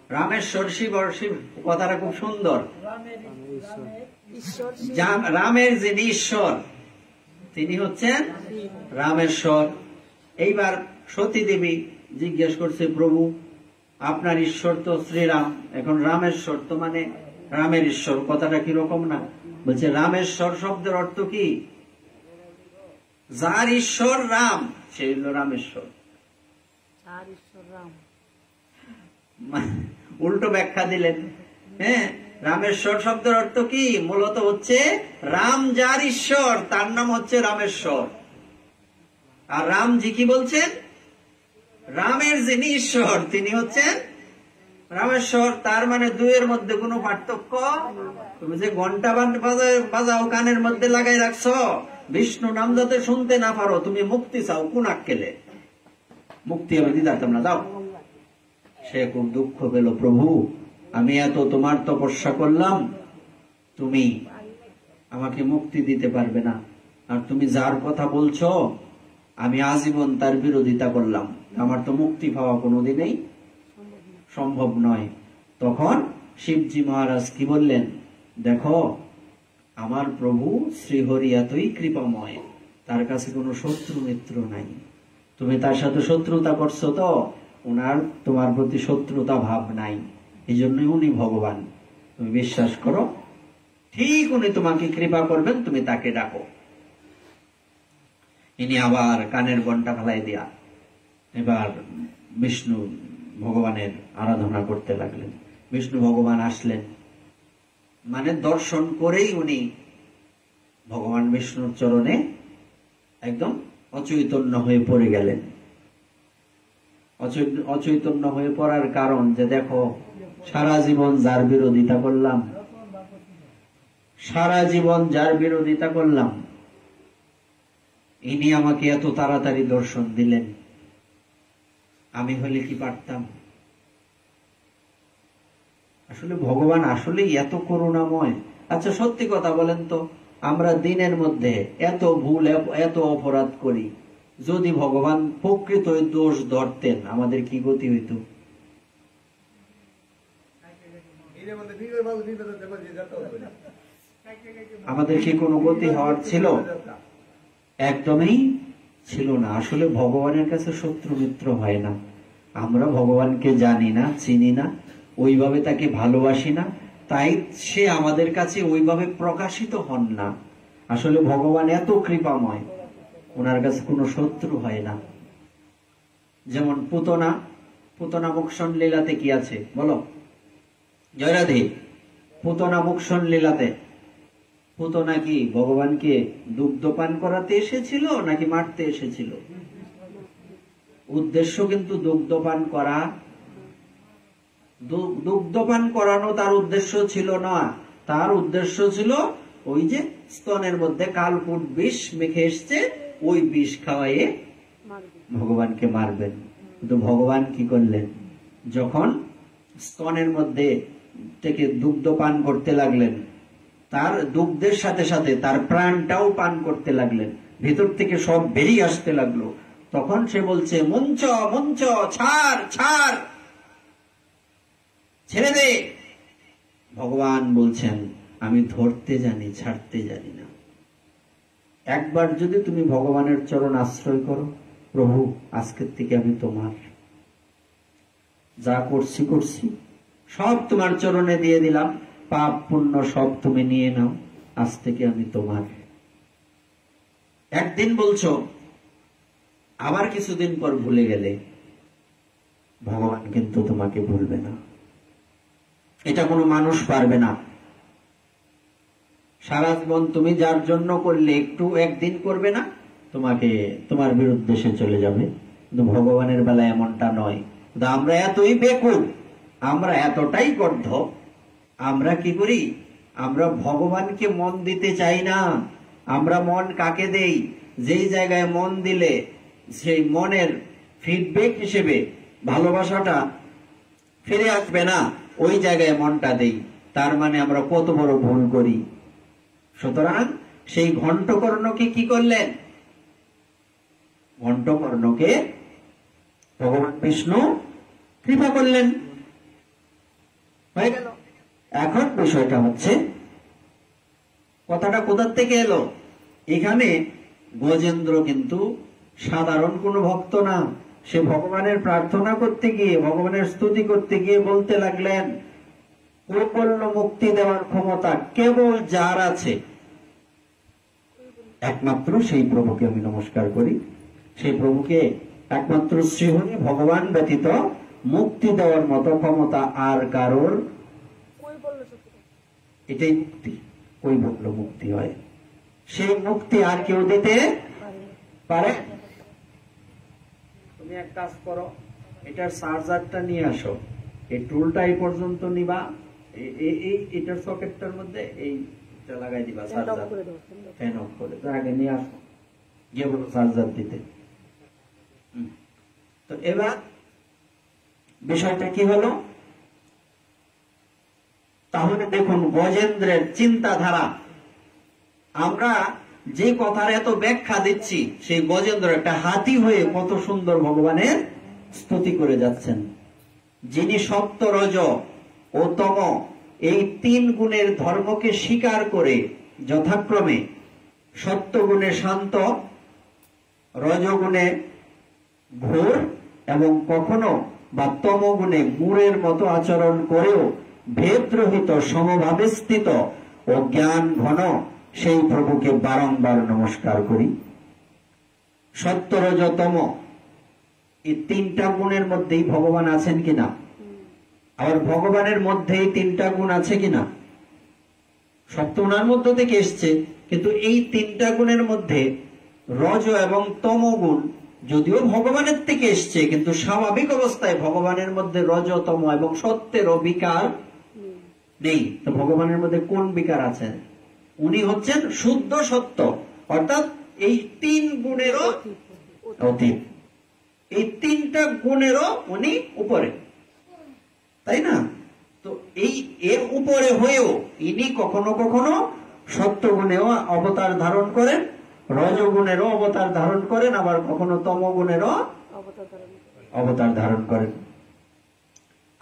রামেশ্বর শিব, শিব কথাটা খুব সুন্দর। রামের যিনি ঈশ্বর তিনি হচ্ছেন রামেশ্বর। এইবার সতী দেবী জিজ্ঞেস করছে, প্রভু আপনার ঈশ্বর তো শ্রীরাম, এখন রামেশ্বর তো মানে রামের ঈশ্বর, কথাটা কি রকম না? বলছে রামেশ্বর শব্দের অর্থ কি? যার ঈশ্বর রাম, সে হল রামেশ্বর। উল্টো ব্যাখ্যা দিলেন। হ্যাঁ, রামেশ্বর শব্দের অর্থ কি? মূলত হচ্ছে রাম যার ঈশ্বর তার নাম হচ্ছে রামেশ্বর। আর রামজি কি বলছেন? রামের যিনি ঈশ্বর তিনি হচ্ছেন রামেশ্বর। তার মানে দুইয়ের মধ্যে কোনো পার্থক্য। তুমি যে ঘন্টা বাজাও কানের মধ্যে লাগাই রাখছো, বিষ্ণু নাম যাতে শুনতে না পারো, তুমি মুক্তি চাও কোন আক্কেলে? মুক্তি আমি দিতাম না, দাও। সে খুব দুঃখ পেল, প্রভু আমি এত তোমার তপস্যা করলাম, তুমি আমাকে মুক্তি দিতে পারবে না। আর তুমি যার কথা বলছো আমি আজীবন তার বিরোধিতা করলাম, আমার তো মুক্তি পাওয়া কোনোদিনই সম্ভব নয়। তখন শিবজি মহারাজ কি বললেন? দেখো আমার প্রভু শ্রীহরি এতই কৃপাময়, তার কাছে কোনো শত্রু মিত্র নাই। তুমি তার সাথে শত্রুতা করছো তো, ওনার তোমার প্রতি শত্রুতা ভাব নাই, এই জন্যই উনি ভগবান। তুমি বিশ্বাস করো, ঠিক উনি তোমাকে কৃপা করবেন, তুমি তাকে ডাকো। ইনি আবার কানের ঘন্টা ফেলাই দিয়া এবার বিষ্ণু ভগবানের আরাধনা করতে লাগলেন। বিষ্ণু ভগবান আসলেন, মানে দর্শন করেই উনি ভগবান বিষ্ণুর চরণে একদম অচৈতন্য হয়ে পড়ে গেলেন। অচৈতন্য হয়ে পড়ার কারণ যে দেখো সারা জীবন যার বিরোধিতা করলাম, সারা জীবন যার বিরোধিতা করলাম, ইনি আমাকে এত তাড়াতাড়ি দর্শন দিলেন, আমি হলে কি পারতাম? আসলে ভগবান আসলেই এত করুণাময়। আচ্ছা সত্যি কথা বলেন তো, আমরা দিনের মধ্যে এত ভুল এত অপরাধ করি, যদি ভগবান প্রকৃত দোষ ধরতেন আমাদের কি গতি হইত? আমাদের কি কোনো গতি হওয়ার ছিল? একদমই ছিল না। আসলে ভগবানের কাছে শত্রু মিত্র হয় না। আমরা ভগবানকে জানি না, চিনি না, ওইভাবে তাকে ভালোবাসি না, তাই সে আমাদের কাছে ওইভাবে প্রকাশিত হন না। আসলে ভগবান এত কৃপাময়, ওনার কাছে কোনো শত্রু হয় না। যেমন পুতনা মোক্ষণ লীলাতে কি আছে বলো? জয়রাধে। পুতনা মোক্ষণ লীলাতে পুতনা কি ভগবানকে দুগ্ধপান করাতে এসেছিল নাকি মারতে এসেছিল? উদ্দেশ্য কিন্তু দুগ্ধপান করা, দুগ্ধপান করানো তার উদ্দেশ্য ছিল না। তার উদ্দেশ্য ছিল ওই যে স্তনের মধ্যে কালকুট বিষ মেখে এসছে, ওই বিষ খাওয়াইয়ে ভগবানকে মারবেন। কিন্তু ভগবান কি করলেন? যখন স্তনের মধ্যে থেকে দুগ্ধ পান করতে লাগলেন, তার দুগ্ধের সাথে সাথে তার প্রাণটাও পান করতে লাগলেন, ভেতর থেকে সব বেরিয়ে আসতে লাগলো। তখন সে বলছে, মঞ্চ মঞ্চ, ছাড় ছাড়, ছেড়ে দে। ভগবান বলছেন, আমি ধরতে জানি, ছাড়তে জানি না। একবার যদি তুমি ভগবানের চরণ আশ্রয় করো, প্রভু আজকের থেকে আমি তোমার, যা করছি করছি সব তোমার চরণে দিয়ে দিলাম, পাপ পুণ্য সব তুমি নিয়ে নাও, আজ থেকে আমি তোমার। একদিন বলছো, আবার কিছুদিন পর ভুলে গেলে, ভগবান কিন্তু তোমাকে ভুলবে না। এটা কোনো মানুষ পারবে না। সারা জীবন তুমি যার জন্য করলে, একটু একদিন করবে না, তোমাকে তোমার বিরুদ্ধে সে চলে যাবে। কিন্তু ভগবানের বেলায় এমনটা নয়। আমরা এতই বেকুব, আমরা এতটাই গর্ধ, আমরা কি করি? আমরা ভগবানকে মন দিতে চাই না। আমরা মন কাকে দেই? যেই জায়গায় মন দিলে সেই মনের ফিডব্যাক হিসেবে ভালোবাসাটা ফিরে আসবে না, ওই জায়গায় মনটা দেই। তার মানে আমরা কত বড় ভুল করি। সুতরাং সেই ঘণ্টকর্ণকে কি করলেন? ঘণ্টকর্ণকে ভগবান বিষ্ণু কৃপা করলেন, হয়ে গেল। এখন বিষয়টা হচ্ছে, কথাটা কোথা থেকে এলো? এখানে গজেন্দ্র কিন্তু সাধারণ কোনো ভক্ত না। সে ভগবানের প্রার্থনা করতে গিয়ে, ভগবানের স্তুতি করতে গিয়ে বলতে লাগলেন, কৈবল্য মুক্তি দেওয়ার ক্ষমতা কেবল যার আছে, একমাত্র সেই প্রভুকে আমি নমস্কার করি। সেই প্রভুকে একমাত্র শ্রীহরি ভগবান ব্যতীত মুক্তি দেওয়ার মতো ক্ষমতা আর কারোর এটাই মুক্তি, কৈবল্য মুক্তি হয়। সেই মুক্তি আর কেউ দিতে পারে? তুমি এক কাজ করো, এটার চার্জারটা নিয়ে আসো, এই টুলটা এই পর্যন্ত নিবা, এটার সকেটটার মধ্যে এইটা লাগাই দিবা, চার্জার ফ্যান অফ করে তো আগে নিয়ে আসো, গিয়ে বলো চার্জার দিতে। তো এবার বিষয়টা কি হলো? তাহলে দেখুন গজেন্দ্রের চিন্তাধারা, আমরা যে কথার এত ব্যাখ্যা দিচ্ছি, সেই গজেন্দ্র একটা হাতি হয়ে কত সুন্দর ভগবানের স্তুতি করে যাচ্ছেন। যিনি সত্য, রজ ও তম এই 3 গুণের ধর্মকে স্বীকার করে যথাক্রমে সত্য গুণে শান্ত, রজগুণে ঘোর এবং কখনো বা তম গুণে মূরের মতো আচরণ করেও ভেদরহিত সমভাবে স্থিত ও জ্ঞান ঘন সেই প্রভুকে বারংবার নমস্কার করি। সত্য, রজ, তম এই 3টা গুণের মধ্যেই ভগবান আছেন কিনা? আবার ভগবানের মধ্যেই 3টা গুণ আছে কিনা? সত্য ওনার মধ্য থেকে এসছে, কিন্তু এই 3টা গুণের মধ্যে রজ এবং তম গুণ যদিও ভগবানের থেকে এসছে, কিন্তু স্বাভাবিক অবস্থায় ভগবানের মধ্যে রজ, তম এবং সত্যেরও বিকার নেই। তো ভগবানের মধ্যে কোন বিকার আছে? উনি হচ্ছেন শুদ্ধ সত্য, অর্থাৎ এই 3 গুণেরও অতীত, এই 3টা গুণেরও উনি উপরে, তাই না? তো এই এর উপরে হয়েও ইনি কখনো কখনো সত্য গুণেও অবতার ধারণ করেন, রজগুণেরও অবতার ধারণ করেন, আবার কখনো তম গুণেরও অবতার ধারণ করেন।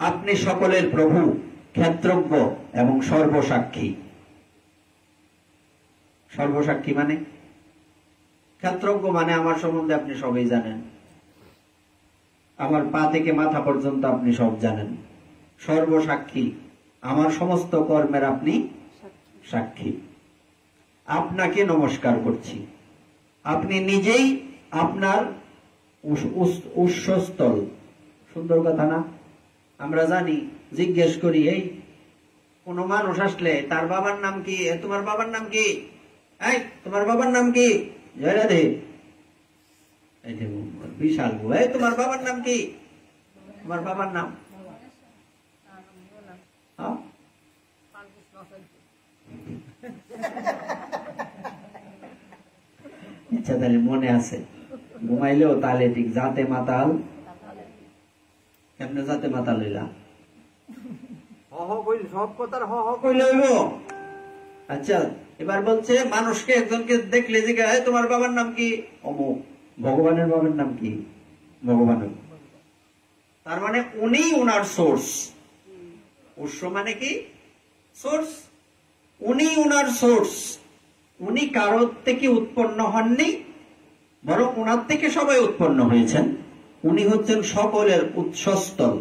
আপনি সকলের প্রভু, ক্ষেত্রজ্ঞ এবং সর্বসাক্ষী। সর্বসাক্ষী মানে, ক্ষেত্রজ্ঞ মানে আমার সম্বন্ধে আপনি সবই জানেন, আমার পা থেকে মাথা পর্যন্ত আপনি সব জানেন। সর্বসাক্ষী, আমার সমস্ত কর্মের আপনি সাক্ষী। আপনাকে নমস্কার করছি। আপনি নিজেই আপনার উৎসস্থল। সুন্দর কথা না? আমরা জানি, জিজ্ঞেস করি, এই কোন মানুষ আসলে তার বাবার নাম কি? তোমার বাবার নাম কি? এই তোমার বাবার নাম কি? জয় রাধে। বিশাল এই তোমার বাবার নাম কি? তোমার বাবার নাম আচ্ছা, তাহলে মনে আছে, ঘুমাইলেও তাহলে ঠিক জাতে মাতাল। কেমনে জাতে মাতাল হইলা? সব কথার হ হ কইলে হইব। আচ্ছা, এবার বলছে মানুষকে, একজনকে দেখলে জিজ্ঞাসা, তোমার বাবার নাম কি? অমুক। ভগবানের বাবার নাম কি? ভগবান। তার মানে উনি উনার সোর্স। উৎস মানে কি? সোর্স। উনি উনার সোর্স। উনি কারোর থেকে উৎপন্ন হননি, বরং উনার থেকে সবাই উৎপন্ন হয়েছেন। উনি হচ্ছেন সকলের উৎসস্থল।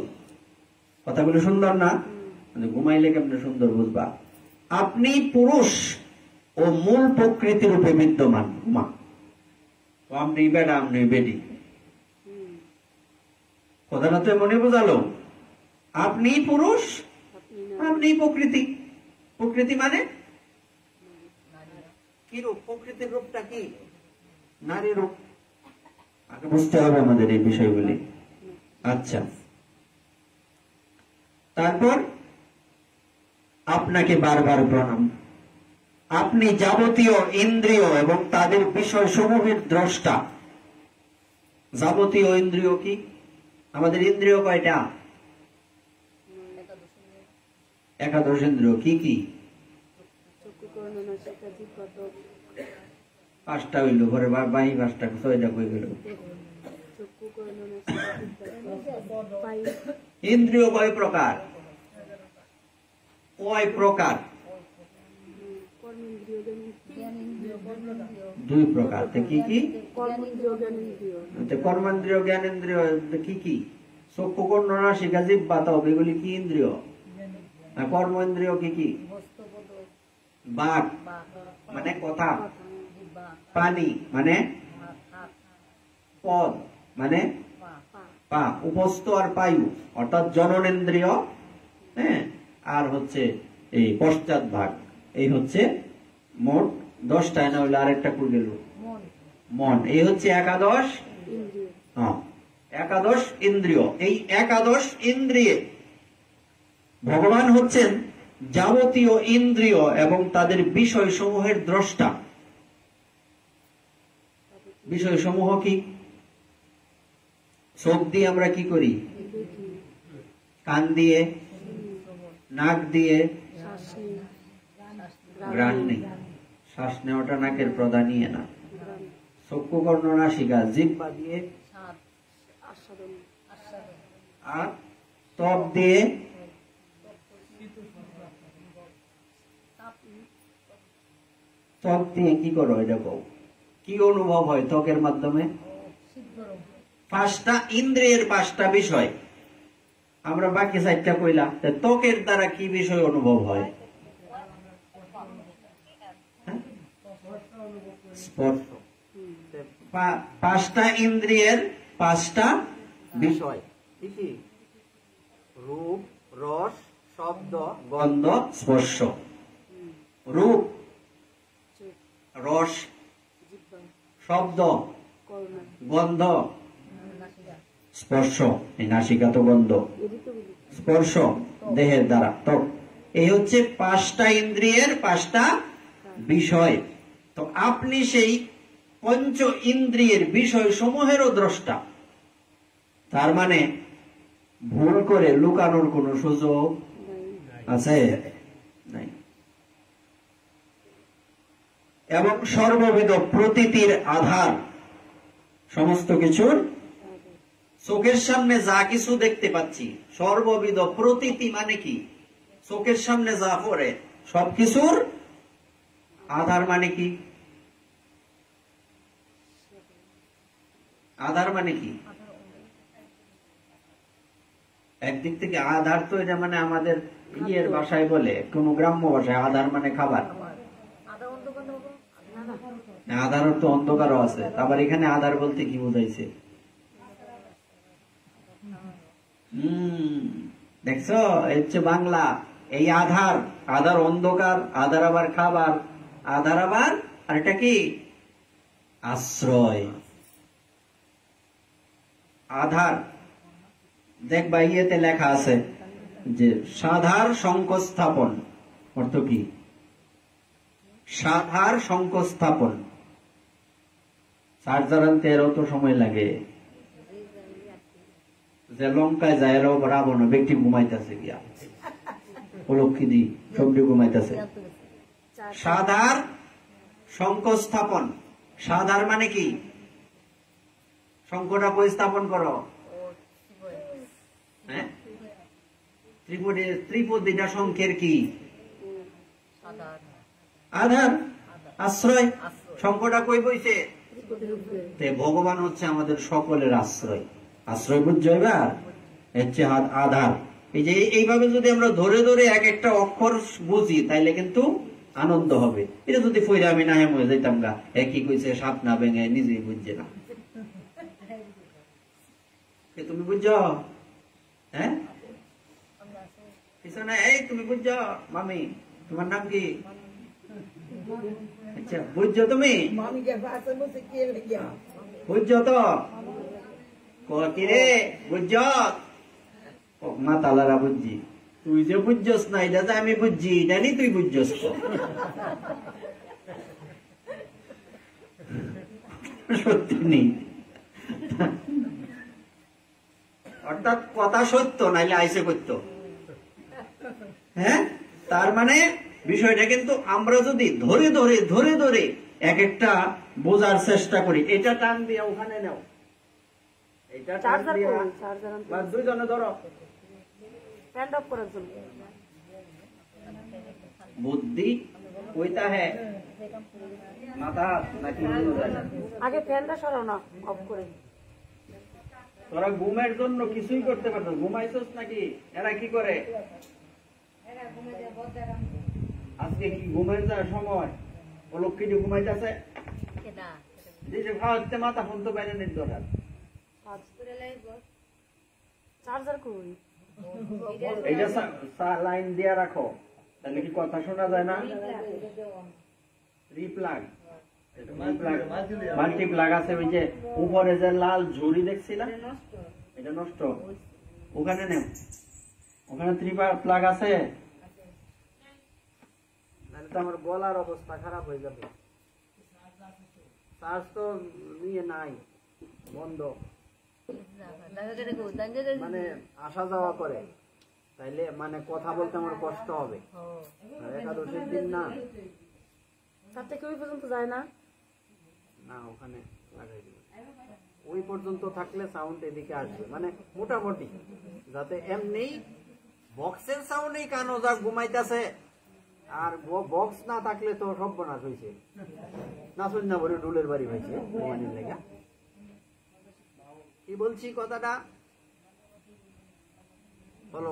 কথাগুলো সুন্দর না? ঘুমাইলে কেমনে সুন্দর বুঝবা। আপনি পুরুষ ও মূল প্রকৃতি রূপে বিদ্যমান। মা আপনি বেডা, আপনি বেডি, কথাটা তো মনে বোঝালো। আপনি পুরুষ, আপনি প্রকৃতি। প্রকৃতি মানে কি রূপ? প্রকৃতির রূপটা কি? নারী রূপ। আগে বুঝতে হবে আমাদের এই বিষয়গুলি। আচ্ছা, তারপর আপনাকে বারবার প্রণাম। আপনি যাবতীয় ইন্দ্রিয় এবং তাদের বিষয় সমূহের দ্রষ্টা। যাবতীয় ইন্দ্রিয় কি? আমাদের ইন্দ্রিয় কয়টা? 11 ইন্দ্রিয়। কি কি? 5টা হইল, ঘরে বাই 5টা, 6টা কই গেল? ইন্দ্রিয় কয় প্রকার? কয় প্রকার? 2 প্রকার। কি কি? কর্মেন্দ্রিয়, জ্ঞানেন্দ্রিয়। কি কি? চক্ষু, কর্ণ, নাসিকা, জিহ্বা, ত্বক, এগুলি কি ইন্দ্রিয়? কর্মেন্দ্রিয় কি কি? বাক মানে কথা, পানি মানে পদ মানে পা, উপস্থ আর পায়ু অর্থাৎ জননেন্দ্রিয়, হ্যাঁ, আর হচ্ছে এই পশ্চাৎ ভাগ, এই হচ্ছে মোট 10টা, না হইলে আরেকটা কই গেল, মন। এই হচ্ছে একাদশ, হ্যাঁ, একাদশ ইন্দ্রিয়। এই একাদশ ইন্দ্রিয়ে ভগবান হচ্ছেন যাবতীয় ইন্দ্রিয় এবং তাদের বিষয় সমূহের দ্রষ্টা। বিষয় সমূহ কি? চোখ দিয়ে আমরা কি করি? কান দিয়ে, নাক দিয়ে ঘ্রাণ নেই। শ্বাস নেওয়াটা নাকের প্রধান ইয়ে না। চক্ষু, কর্ণ, নাসিকা, জিহ্বা দিয়ে, আর ত্বক দিয়ে ত্বক দিয়ে কি করো? এটা কও, কি অনুভব হয় ত্বকের মাধ্যমে? 5টা ইন্দ্রিয়ের 5টা বিষয়। আমরা বাকি 4টা কইলাম, ত্বকের দ্বারা কি বিষয় অনুভব হয়? স্পর্শ। 5টা ইন্দ্রিয়ের 5টা বিষয়, কি? রূপ, রস, শব্দ, গন্ধ, স্পর্শ। রূপ, রস, শব্দ, গন্ধ, স্পর্শ। এই নাসিকা তো গন্ধ, স্পর্শ দেহের দ্বারা ত্বক। এই হচ্ছে 5টা ইন্দ্রিয়ের 5টা বিষয়। তো আপনি সেই পঞ্চ ইন্দ্রিয়ের বিষয় সমূহেরও দ্রষ্টা। তার মানে ভুল করে লুকানোর কোন সুযোগ আছে? নাই। এবং সর্ববিধ প্রতীতির আধার, সমস্ত কিছুর চোখের সামনে যা কিছু দেখতে পাচ্ছি, সর্ববিধ প্রতীতি মানে কি? চোখের সামনে যা পড়ে সবকিছুর আধার মানে কি? আধার মানে কি? একদিক থেকে আধার তো এটা মানে আমাদের ইয়ের ভাষায় বলে, কোন গ্রাম্য ভাষায় আধার মানে খাবার। আধার তো অন্ধকারও আছে। আবার এখানে আধার বলতে কি বোঝাইছে? দেখছো, হচ্ছে বাংলা। এই আধার, আধার অন্ধকার, আধার আবার খাবার, আধার আবার আর এটা কি? আশ্রয়। আধার দেখবা ইয়েতে লেখা আছে যে সাধার সংকস্থাপন। অর্থ কি? সাধার সংকস্থাপন। চার্জার আনতে এরও তো সময় লাগে। যে লঙ্কায় যায় এরাও রাবণ ব্যক্তি ঘুমাইতেছে গিয়া, অলক্ষী দি সবজি ঘুমাইতেছে। সাধার সংকস্থাপন। সাধার মানে কি? শঙ্কটা কই স্থাপন করো? হ্যাঁ, ত্রিপদীটা শঙ্কের কি? আধার, আশ্রয়। শঙ্কটা কই বইছে? ভগবান হচ্ছে আমাদের সকলের আশ্রয়। আশ্রয় বুঝছো এবার? হচ্ছে আধার। এই যে এইভাবে যদি আমরা ধরে ধরে এক একটা অক্ষর বুঝি তাইলে কিন্তু আনন্দ হবে। এটা যদি ফইরা আমি না হয়ে যাইতাম গা, একই কইছে সাপ না ভেঙে, নিজেই বুঝছে না। তুমি বুঝছো? হ্যাঁ, পিছনে এই তুমি বুঝছো? মামি তোমার নাম কি? আচ্ছা, বুঝছো তুমি? বুঝছো তো? কিরে বুঝছ? মা তালারা বুঝছি। তুই যে বুঝছস না এটা যে আমি বুঝছি, জানি তুই বুঝছস তো। সত্যি নেই, অর্থাৎ কথা সত্য, নাইলে আইসে করতো। হ্যাঁ, তার মানে বিষয়টা কিন্তু আমরা যদি ধরে ধরে ধরে ধরে এক একটা বোঝার চেষ্টা করি। এটা টান দিয়া ওখানে নাও, এটা টান দিয়া বা দুইজনে ধরো। বুদ্ধি ওইটা হ্যাঁ মাথা নাকি? আগে ফ্যানটা সরাও না, অফ করে। তোরা ঘুমের জন্য কিছুই করতে পারতো, ঘুমাইছস নাকি? এরা কি করে আজকে? কি ঘুমের যাওয়ার সময়? ও লক্ষ্মী ঘুমাইতেছে, মাথা ফোন তো বাইরে নেই দরকার। চার্জার কই? এইটা লাইন দিয়ে রাখো, তাহলে কি কথা শোনা যায় না? রিপ্লাগ মাল্টি প্লাগ আছে, ওই যে উপরে যে লাল ঝুড়ি দেখছিলাম এটা নষ্ট, ওখানে নেও, ওখানে 3 প্লাগ আছে। নাহলে তো আমার গলার অবস্থা খারাপ হয়ে যাবে। চার্জ তো নিয়ে নাই, বন্ধ, মানে আসা যাওয়া করে, তাইলে মানে কথা বলতে আমার কষ্ট হবে। আর একাদশীর দিন না, 7 থেকে ওই পর্যন্ত যায় না। না ওখানে লাগাই দিবে, ওই পর্যন্ত থাকলে সাউন্ড এদিকে আসবে, মানে মোটামুটি যাতে এমনি বক্সের সাউন্ডেই কানো যা ঘুমাইতেছে, আর বক্স না থাকলে তো সব বনাশ হয়েছে, নাচুন না বলে ডুলের বাড়ি হয়েছে ঘুমানির লেগা। কি বলছি কথাটা বলো,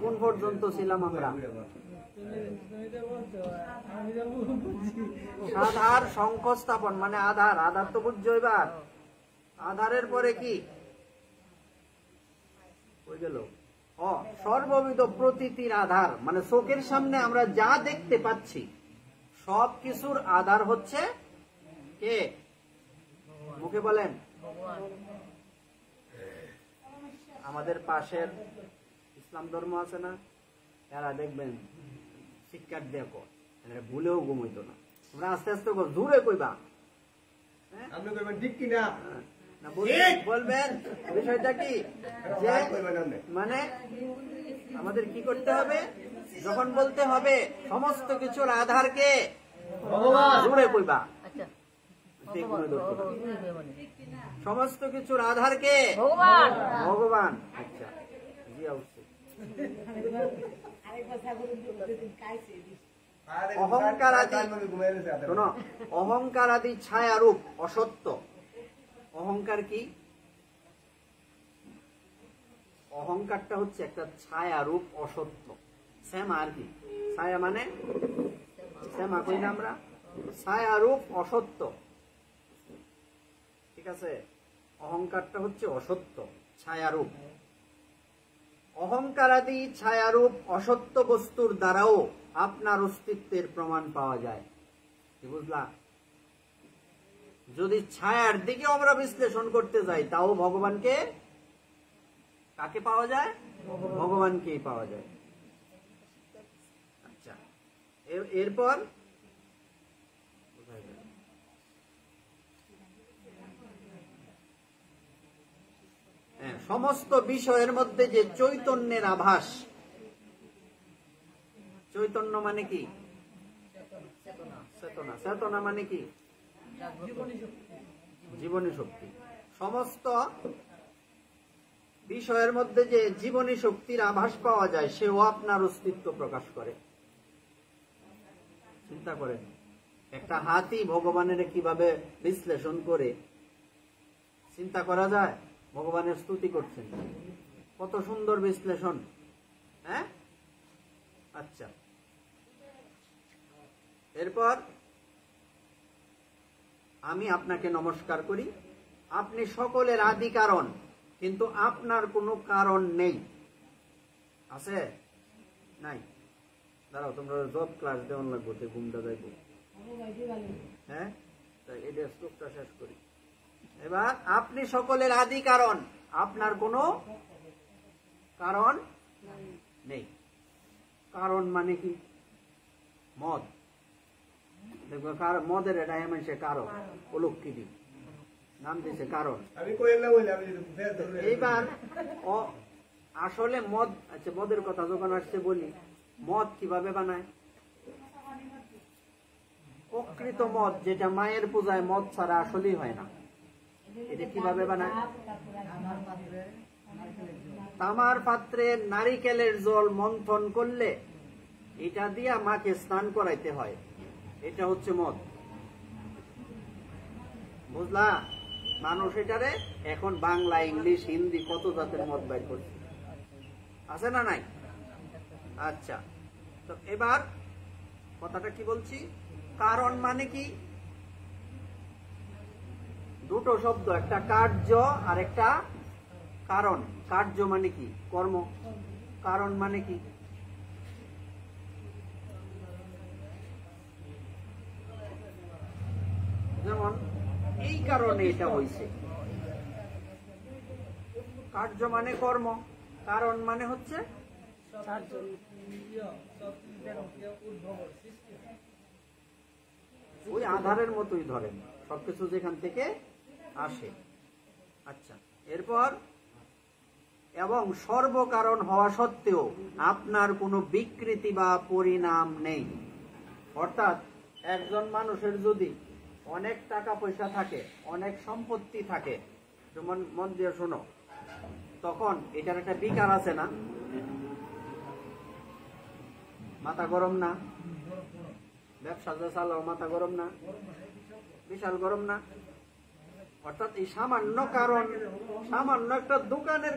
কোন পর্যন্ত ছিলাম আমরা? আধার সংখ্যাস্থাপন মানে আধার তো বুঝছো এবার। আধারের পরে কি হয়ে গেল? সর্ববিধ প্রতীতির আধার, মানে চোখের সামনে আমরা যা দেখতে পাচ্ছি সব কিছুর আধার হচ্ছে কে? মুখে বলেন। আমাদের পাশের ইসলাম ধর্ম আছে না, এরা দেখবেন শিক্ষার দেখো ভুলেও ঘুমাইতো না। তোমরা আস্তে আস্তে দূরে কইবা, আপনি কইবেন ঠিক কিনা না বলবেন বিষয়টা কি, যে মানে আমাদের কি করতে হবে, যখন বলতে হবে সমস্ত কিছুর আধারকে দূরে কইবা, সমস্ত কিছুর আধারকে ভগবান। আচ্ছা জি অবশ্যই। অহংকার আদি ছায়ারূপ অসত্য। অহংকার কি? অহংকারটা হচ্ছে একটা ছায়ারূপ অসত্য। শ্যামা আর কি? ছায়া মানে শ্যামা কই না আমরা, ছায়ারূপ অসত্য, ঠিক আছে? অহংকারটা হচ্ছে অসত্য, ছায়ারূপ। অহংকার আদি ছায়ারূপ অসত্য বস্তুর দ্বারাও আপনার অস্তিত্বের প্রমাণ পাওয়া যায়। কি বুঝলা? যদি ছায়ার দিকে আমরা বিশ্লেষণ করতে যাই, তাও ভগবানকে, কাকে পাওয়া যায়? ভগবানকেই পাওয়া যায়। আচ্ছা, এরপর সমস্ত বিষয়ের মধ্যে যে চৈতন্যের আভাস, চৈতন্য মানে কি? চেতনা। চেতনা মানে কি? জীবনী শক্তি। সমস্ত বিষয়ের মধ্যে যে জীবনী শক্তির আভাস পাওয়া যায়, সেও আপনার অস্তিত্ব প্রকাশ করে। চিন্তা করেন, একটা হাতি ভগবানের কিভাবে বিশ্লেষণ করে, চিন্তা করা যায়? ভগবানের স্তুতি করছেন, কত সুন্দর বিশ্লেষণ। হ্যাঁ, আচ্ছা, এরপর আমি আপনাকে নমস্কার করি। আপনি সকলের আদি কারণ, কিন্তু আপনার কোনো কারণ নেই। আছে? নাই। দাঁড়াও, তোমরা জব ক্লাস দেওয়ান লাগবো, ঘুমটা যাইব। হ্যাঁ, এটা শ্লোকটা শেষ করি। এবার আপনি সকলের আদি কারণ, আপনার কোনো কারণ নেই। কারণ মানে কি? মদ। দেখবো মদের এটা এমন সে কারণ, অলক্ষিতি নাম দিয়েছে কারণ। এইবার আসলে মদ, আচ্ছা মদের কথা যখন আসছে বলি, মদ কিভাবে বানায়? প্রকৃত মদ যেটা মায়ের পূজায় মদ ছাড়া আসলেই হয় না, এটা কিভাবে বানায়? তামার পাত্রে নারিকেলের জল মন্থন করলে এটা দিয়া মাকে স্নান করাইতে হয়, এটা হচ্ছে মদ। বুঝলা? মানুষ এটারে এখন বাংলা, ইংলিশ, হিন্দি কত জাতের মদ বাইর করছে, আছে না নাই? আচ্ছা, তো এবার কথাটা কি বলছি, কারণ মানে কি? দুটো শব্দ, একটা কার্য আর একটা কারণ। কার্য মানে কি? কর্ম। কারণ মানে কি? যেমন এই কারণে এটা হয়েছে। কার্য মানে কর্ম, কারণ মানে হচ্ছে ওই আধারের মতোই ধরেন, সবকিছু যেখান থেকে আসে। আচ্ছা, এরপর এবং সর্বকারণ হওয়া সত্ত্বেও আপনার কোনো বিকৃতি বা পরিণাম নেই। অর্থাৎ একজন মানুষের যদি অনেক টাকা পয়সা থাকে, অনেক সম্পত্তি থাকে, যেমন মন দিয়ে শোনো, তখন এটার একটা বিকার আছে না? মাথা গরম না? ব্যবসা যে চালাও মাথা গরম না? বিশাল গরম না? অর্থাৎ এই সামান্য কারণ, সামান্য একটা দোকানের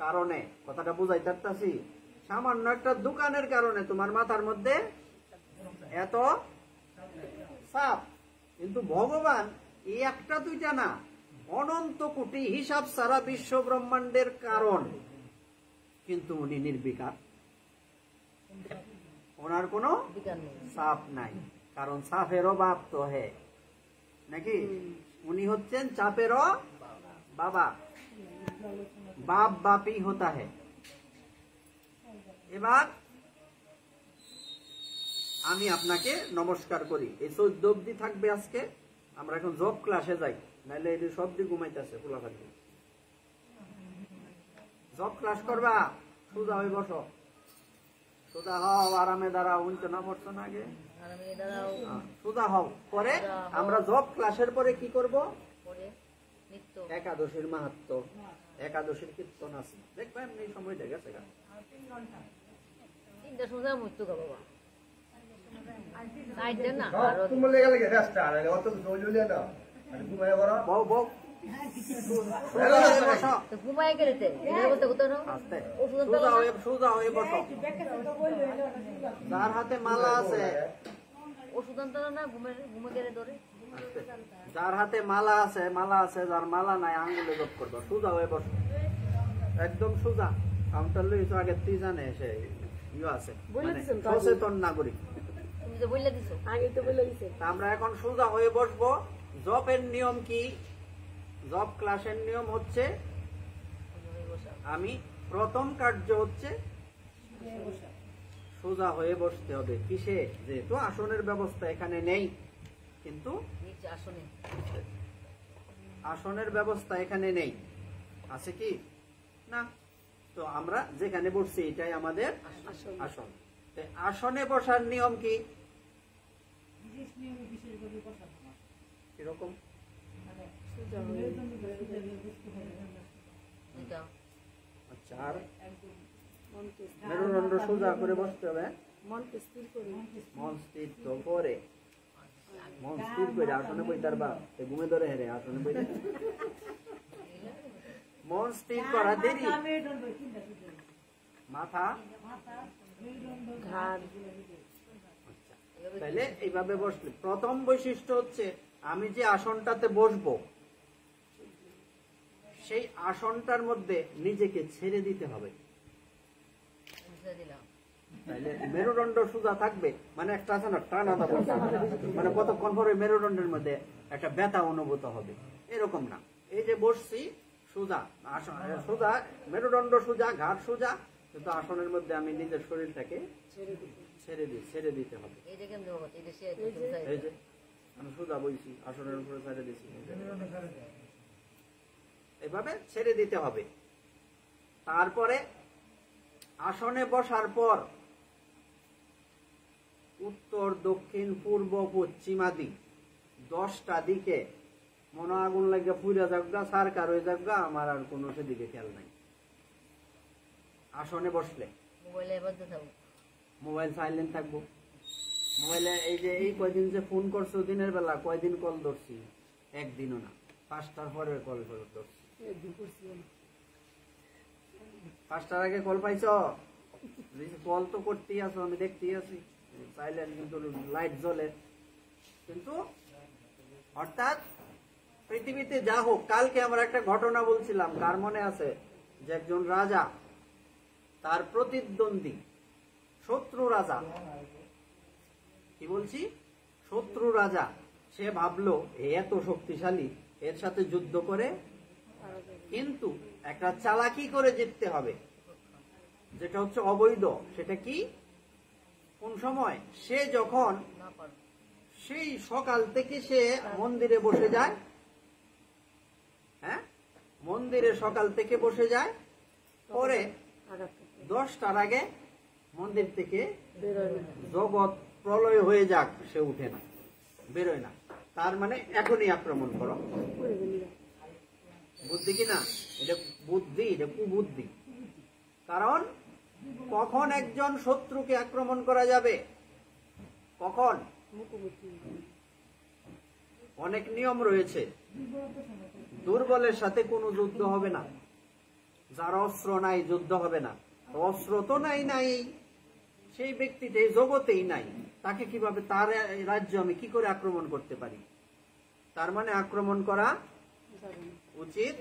কারণে কথাটা বুঝাই পারতাছি, সামান্য একটা দোকানের কারণে তোমার মাথার মধ্যে এত চাপ। কিন্তু ভগবান এই একটা দুইটা না, অনন্ত কোটি হিসাব সারা বিশ্ব ব্রহ্মাণ্ডের কারণ, কিন্তু উনি নির্বিকার, ওনার কোনো চাপ নাই। কারণ চাপেরও বাপ তো হে নাকি, উনি হচ্ছেন চাপেরও বাবা, বাপ বাপই হতা হে। এবার আমি আপনাকে নমস্কার করি। এই 14 অব্দি থাকবে আজকে। আমরা এখন জব ক্লাসে যাই, নাহলে এই সবদি ঘুমাইতেছে ফুলাফাটি। জব ক্লাস করবা, সোজা হয়ে বসো, সোজা হও, আরামে দাঁড়াও, উনতে না পড়ছো না আগে, সোজা হও। পরে আমরা জব ক্লাসের পরে কি করব? একাদশীর মাহাত্ম্য, একাদশীর কীর্তন আছে, দেখবা এমনি সময় লেগেছে। তোমার লেগে লেগে রাস্তা আর অত জলজলিয়া না আর ঘুমায় বড় বউ বউ ঘুমায় গেলে সোজা হয়ে বসো। যার হাতে মালা আছে, ওষুধ আনতে না, ঘুমে গেলে ধরে। যার হাতে মালা আছে, যার মালা নাই আঙ্গুলে জপ করবো। সোজা হয়ে বসো, একদম সোজা। কাউন্টার লইছো আগে তুই জানে সে ইয়ে আছে, মানে সচেতন নাগরিক। তুমি তো বললে দিছো, আগে তো বলে দিছে। আমরা এখন সোজা হয়ে বসবো। জপের নিয়ম কি? জব ক্লাসের নিয়ম হচ্ছে, আমি প্রথম কার্য হচ্ছে সোজা হয়ে বসতে হবে। কিসে? যেহেতু আসনের ব্যবস্থা এখানে নেই, কিন্তু নিচে আসনে আসনের ব্যবস্থা এখানে নেই, আছে কি না? তো আমরা যেখানে বসছি এটাই আমাদের আসন। আসনে বসার নিয়ম কি? কিরকম? আচ্ছা, আর মেরুদণ্ড সোজা করে বসতে হবে। মনকে স্থির করি, মন স্থির তো করে, মন স্থির করে আসনে বইতার বা ঘুমে ধরে হেরে আসনে বইতে। মন স্থির করা দেরি, মাথা ঘাড়, তাহলে এইভাবে বসলে প্রথম বৈশিষ্ট্য হচ্ছে, আমি যে আসনটাতে বসবো সেই আসনটার মধ্যে নিজেকে ছেড়ে দিতে হবে। তাহলে মেরুদণ্ড সোজা থাকবে, মানে একটা আছে না টানা দাবা, মানে কতক্ষণ পরে মেরুদণ্ডের মধ্যে একটা ব্যথা অনুভূত হবে, এরকম না। এই যে বসছি সোজা, সোজা মেরুদণ্ড সোজা, ঘাট সোজা, কিন্তু আসনের মধ্যে আমি নিজের শরীরটাকে ছেড়ে দিতে হবে। এই যে আমি সোজা বইছি, আসনের উপরে ছেড়ে দিচ্ছি, এভাবে ছেড়ে দিতে হবে। তারপরে আসনে বসার পর উত্তর, দক্ষিণ, পূর্ব, পশ্চিমাদি 10টা দিকে মনে আগুন লাগে পুরা যাগা, সারকার হয়ে যাগা, আমার আর কোনো সেদিকে খেয়াল নাই। আসনে বসলে মোবাইল সাইলেন্ট থাকবো। মোবাইলে এই যে এই কয়দিন যে ফোন করছো দিনের বেলা, কয়দিন কল ধরছি? একদিনও না। 5টার পরে কল ধরছি। 5টার আগে কল পাইছ? কল তো করতেই আছো, আমি দেখতেই আছি সাইলেন্ট, কিন্তু লাইট জ্বলে। কিন্তু অর্থাৎ পৃথিবীতে যা হোক, কালকে আমরা একটা ঘটনা বলছিলাম, কার মনে আছে? যে একজন রাজা, তার প্রতিদ্বন্দ্বী শত্রু রাজা, কি বলছি, শত্রু রাজা, সে ভাবলো এ এত শক্তিশালী, এর সাথে যুদ্ধ করে কিন্তু একটা চালাকি করে জিততে হবে, যেটা হচ্ছে অবৈধ। সেটা কি? কোন সময়? সে যখন না পারবে। সেই সকাল থেকে সে মন্দিরে বসে যায়, হ্যাঁ, মন্দিরে সকাল থেকে বসে যায়, পরে 10টার আগে মন্দির থেকে জগৎ প্রলয় হয়ে যাক, সে উঠে না, বেরোয় না। তার মানে এখনই আক্রমণ করো। বুদ্ধি কিনা? এটা বুদ্ধি, এটা কুবুদ্ধি। কারণ কখন একজন শত্রুকে আক্রমণ করা যাবে, কখন? অনেক নিয়ম রয়েছে। দুর্বলের সাথে কোনো যুদ্ধ হবে না, যার অস্ত্র নাই যুদ্ধ হবে না। তো অস্ত্র তো নাই, সেই ব্যক্তিটা এই জগতেই নাই, তাকে কিভাবে, তার রাজ্য আমি কি করে আক্রমণ করতে পারি? তার মানে আক্রমণ করা উচিত